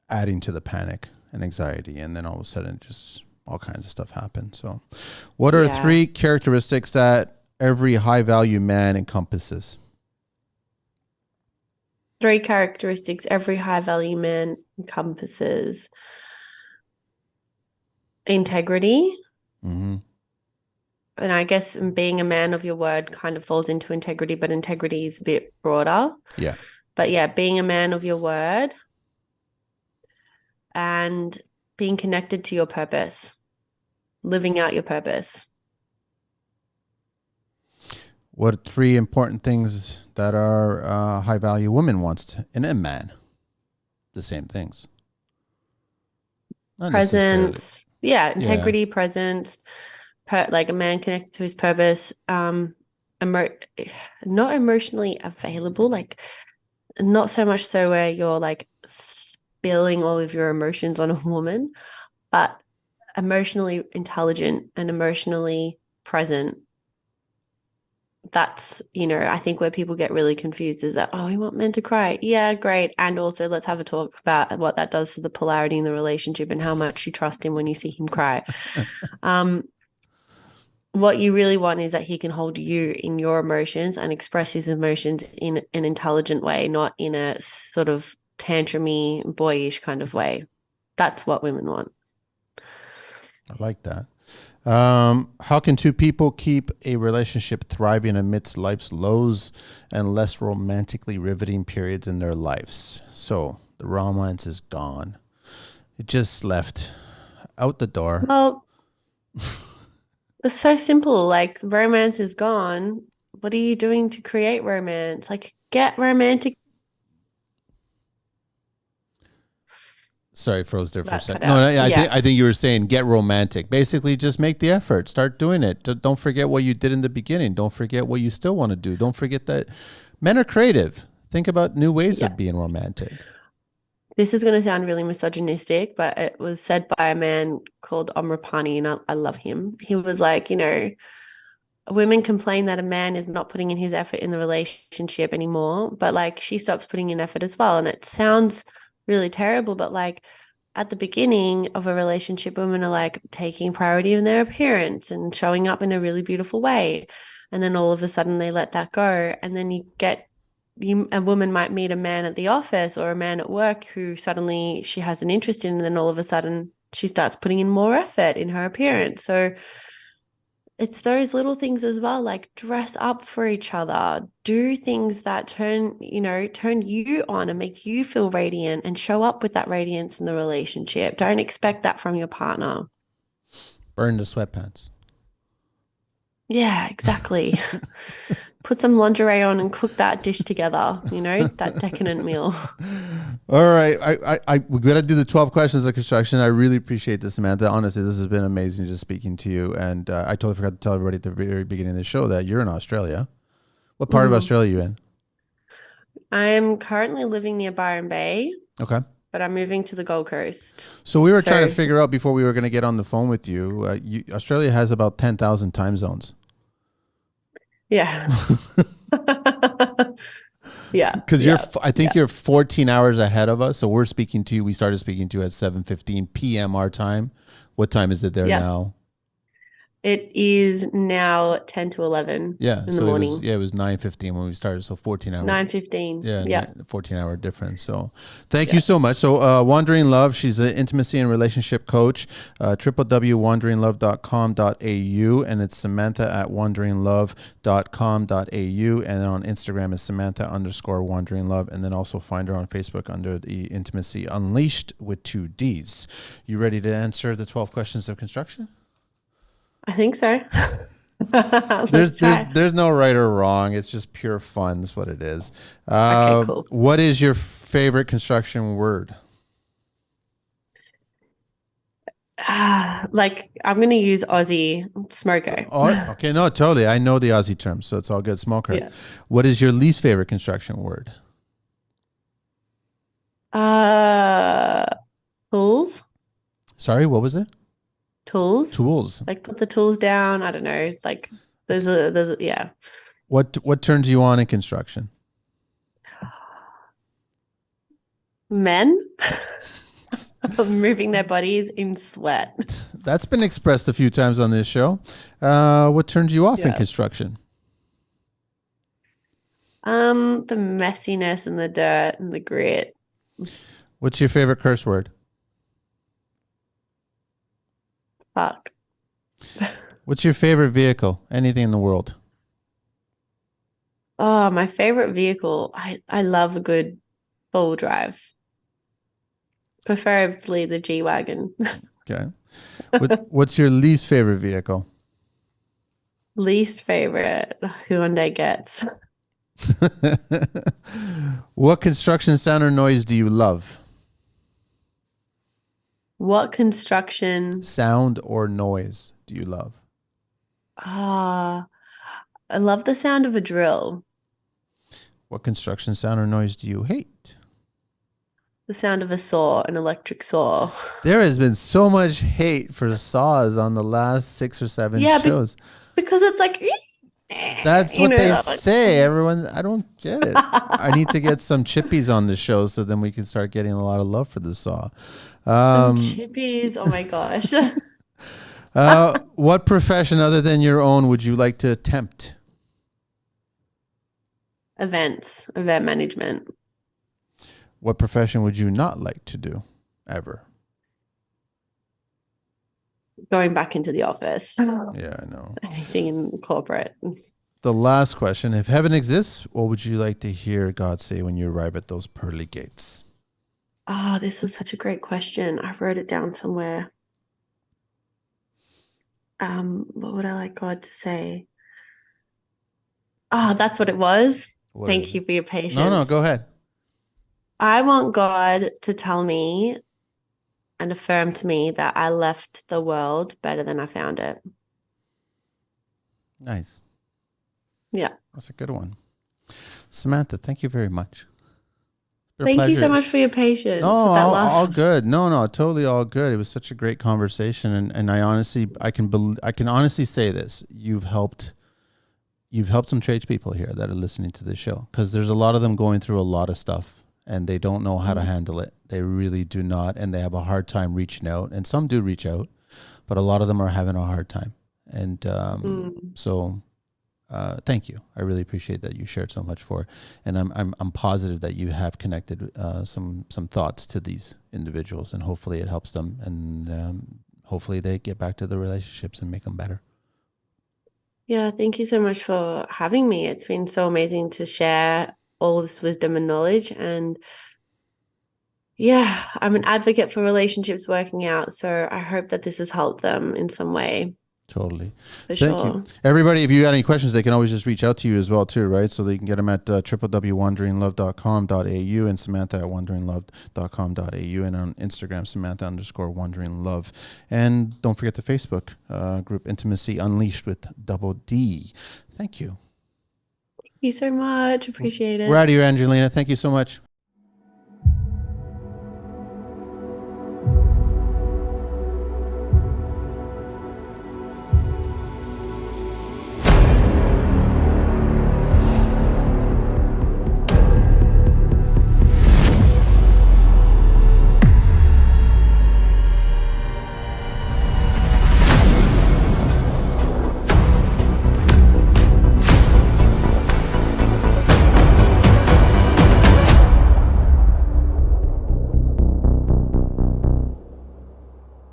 adding to the panic and anxiety, and then all of a sudden just all kinds of stuff happen. So what are Yeah. three characteristics that every high value man encompasses? 3 characteristics every high value man encompasses: integrity. Mm-hmm. And I guess being a man of your word kind of falls into integrity, but integrity is a bit broader. Yeah. But yeah, being a man of your word and being connected to your purpose, living out your purpose. What are three important things that our high value woman wants in a man? The same things. Not necessarily. Presence. Yeah, Yeah. integrity, presence, like a man connected to his purpose. Emo- not emotionally available, like not so much so where you're like spilling all of your emotions on a woman, but emotionally intelligent and emotionally present. That's, I think where people get really confused is that, oh, we want men to cry. Yeah, great. And also let's have a talk about what that does to the polarity in the relationship and how much you trust him when you see him cry. Um, what you really want is that he can hold you in your emotions and express his emotions in an intelligent way, not in a sort of tantrumy, boyish kind of way. That's what women want. I like that. How can two people keep a relationship thriving amidst life's lows and less romantically riveting periods in their lives? So the romance is gone. It just left out the door. Well, It's so simple. Like romance is gone. What are you doing to create romance? Like get romantic. Sorry, froze there for a That cut second. No, out. I Yeah. think you were saying get romantic. Basically, just make the effort. Start doing it. Don't forget what you did in the beginning. Don't forget what you still want to do. Don't forget that men are creative. Think about new ways Yeah. of being romantic. This is going to sound really misogynistic, but it was said by a man called Amrapani, and I love him. He was like, women complain that a man is not putting in his effort in the relationship anymore, but like she stops putting in effort as well. And it sounds really terrible, but like at the beginning of a relationship, women are like taking priority in their appearance and showing up in a really beautiful way. And then all of a sudden they let that go. And then a woman might meet a man at the office or a man at work who suddenly she has an interest in, and then all of a sudden she starts putting in more effort in her appearance. So it's those little things as well, like dress up for each other, do things that turn you on and make you feel radiant and show up with that radiance in the relationship. Don't expect that from your partner. Burn the sweatpants. Yeah, exactly. Put some lingerie on and cook that dish together, that decadent meal. All right, we got to do the 12 questions of construction. I really appreciate this, Samantha. Honestly, this has been amazing just speaking to you. And I totally forgot to tell everybody at the very beginning of the show that you're in Australia. What part of Mhm. Australia are you in? I'm currently living near Byron Bay, Okay. but I'm moving to the Gold Coast. So we were trying to So, figure out before we were going to get on the phone with you, Australia has about 10,000 time zones. yeah. Yeah, Because yeah, I think yeah, you're 14 hours ahead of us. So we're speaking to you. We started speaking to you at 7:15 p.m. our time. What time is it there yeah. now? It is now 10 to 11 Yeah. in the So morning. it was 9:15 when we started. So 14 hour. 9:15. Yeah, Yeah. 14-hour difference. So thank you Yeah. so much. So Wandering Love, she's an intimacy and relationship coach, www.wanderinglove.com.au, and it's Samantha at wanderinglove.com.au, and then on Instagram is Samantha_wanderinglove, and then also find her on Facebook under the Intimacy Unleashed with 2 Ds. You ready to answer the 12 questions of construction? I think so. Let's try. There's no right or wrong. It's just pure fun. That's what it is. Okay, cool. What is your favorite construction word? Like I'm gonna use Aussie smoko. Oh, okay, no, totally. I know the Aussie term, so it's all good. Smoker. Yeah. What is your least favorite construction word? Uh, tools. Sorry, what was it? Tools. Tools. Like put the tools down. I don't know. Like there's a yeah. What turns you on in construction? Men moving their bodies in sweat. That's been expressed a few times on this show. What turns you off in Yeah. construction? The messiness and the dirt and the grit. What's your favorite curse word? Fuck. What's your favorite vehicle? Anything in the world? Oh, my favorite vehicle. I love a good four-wheel drive, preferably the G-Wagon. Okay. What's your least favorite vehicle? Least favorite Hyundai gets. What construction sound or noise do you love? What construction? Sound or noise do you love? Ah, I love the sound of a drill, What construction sound or noise do you hate? the sound of a saw, an electric saw. There has been so much hate for saws on the last 6 or 7 Yeah, shows. because it's like, That's what they like, say. Everyone, I don't get it. I need to get some chippies on the show so then we can start getting a lot of love for the saw. some chippies. Oh my gosh. What profession other than your own would you like to attempt? Event management. What profession would you not like to do ever? Going back into the office. Yeah, I know. Anything in corporate. The last question. If heaven exists, what would you like to hear God say when you arrive at those pearly gates? Oh, this was such a great question. I wrote it down somewhere. what would I like God to say? Oh, that's what it was. What is Thank you it? for your No, go patience. ahead. I want God to tell me and affirm to me that I left the world better than I found it. Nice. Yeah. That's a good one. Samantha, thank you very much. It's been a Thank you so pleasure. much for your No, patience with that last all one. good. No, totally all good. It was such a great conversation, and I can honestly say this: you've helped some tradespeople here that are listening to this show, because there's a lot of them going through a lot of stuff and they don't know how to handle it. They really do not, and they have a hard time reaching out. And some do reach out, but a lot of them are having a hard time. And Mm. so thank you. I really appreciate that you shared so much for, and I'm positive that you have connected some thoughts to these individuals, and hopefully it helps them, and hopefully they get back to the relationships and make them better. Yeah, thank you so much for having me. It's been so amazing to share all this wisdom and knowledge. And yeah, I'm an advocate for relationships working out. So I hope that this has helped them in some way, Totally. for Thank you. sure. Everybody, if you got any questions, they can always just reach out to you as well, too, right? So they can get them at www.wonderinglove.com.au and Samantha at wonderinglove.com.au, and on Instagram, Samantha_wonderinglove. And don't forget the Facebook group, Intimacy Unleashed with double D. Thank you. Thank you so much. Appreciate We're it. out of here, Angelina. Thank you so much.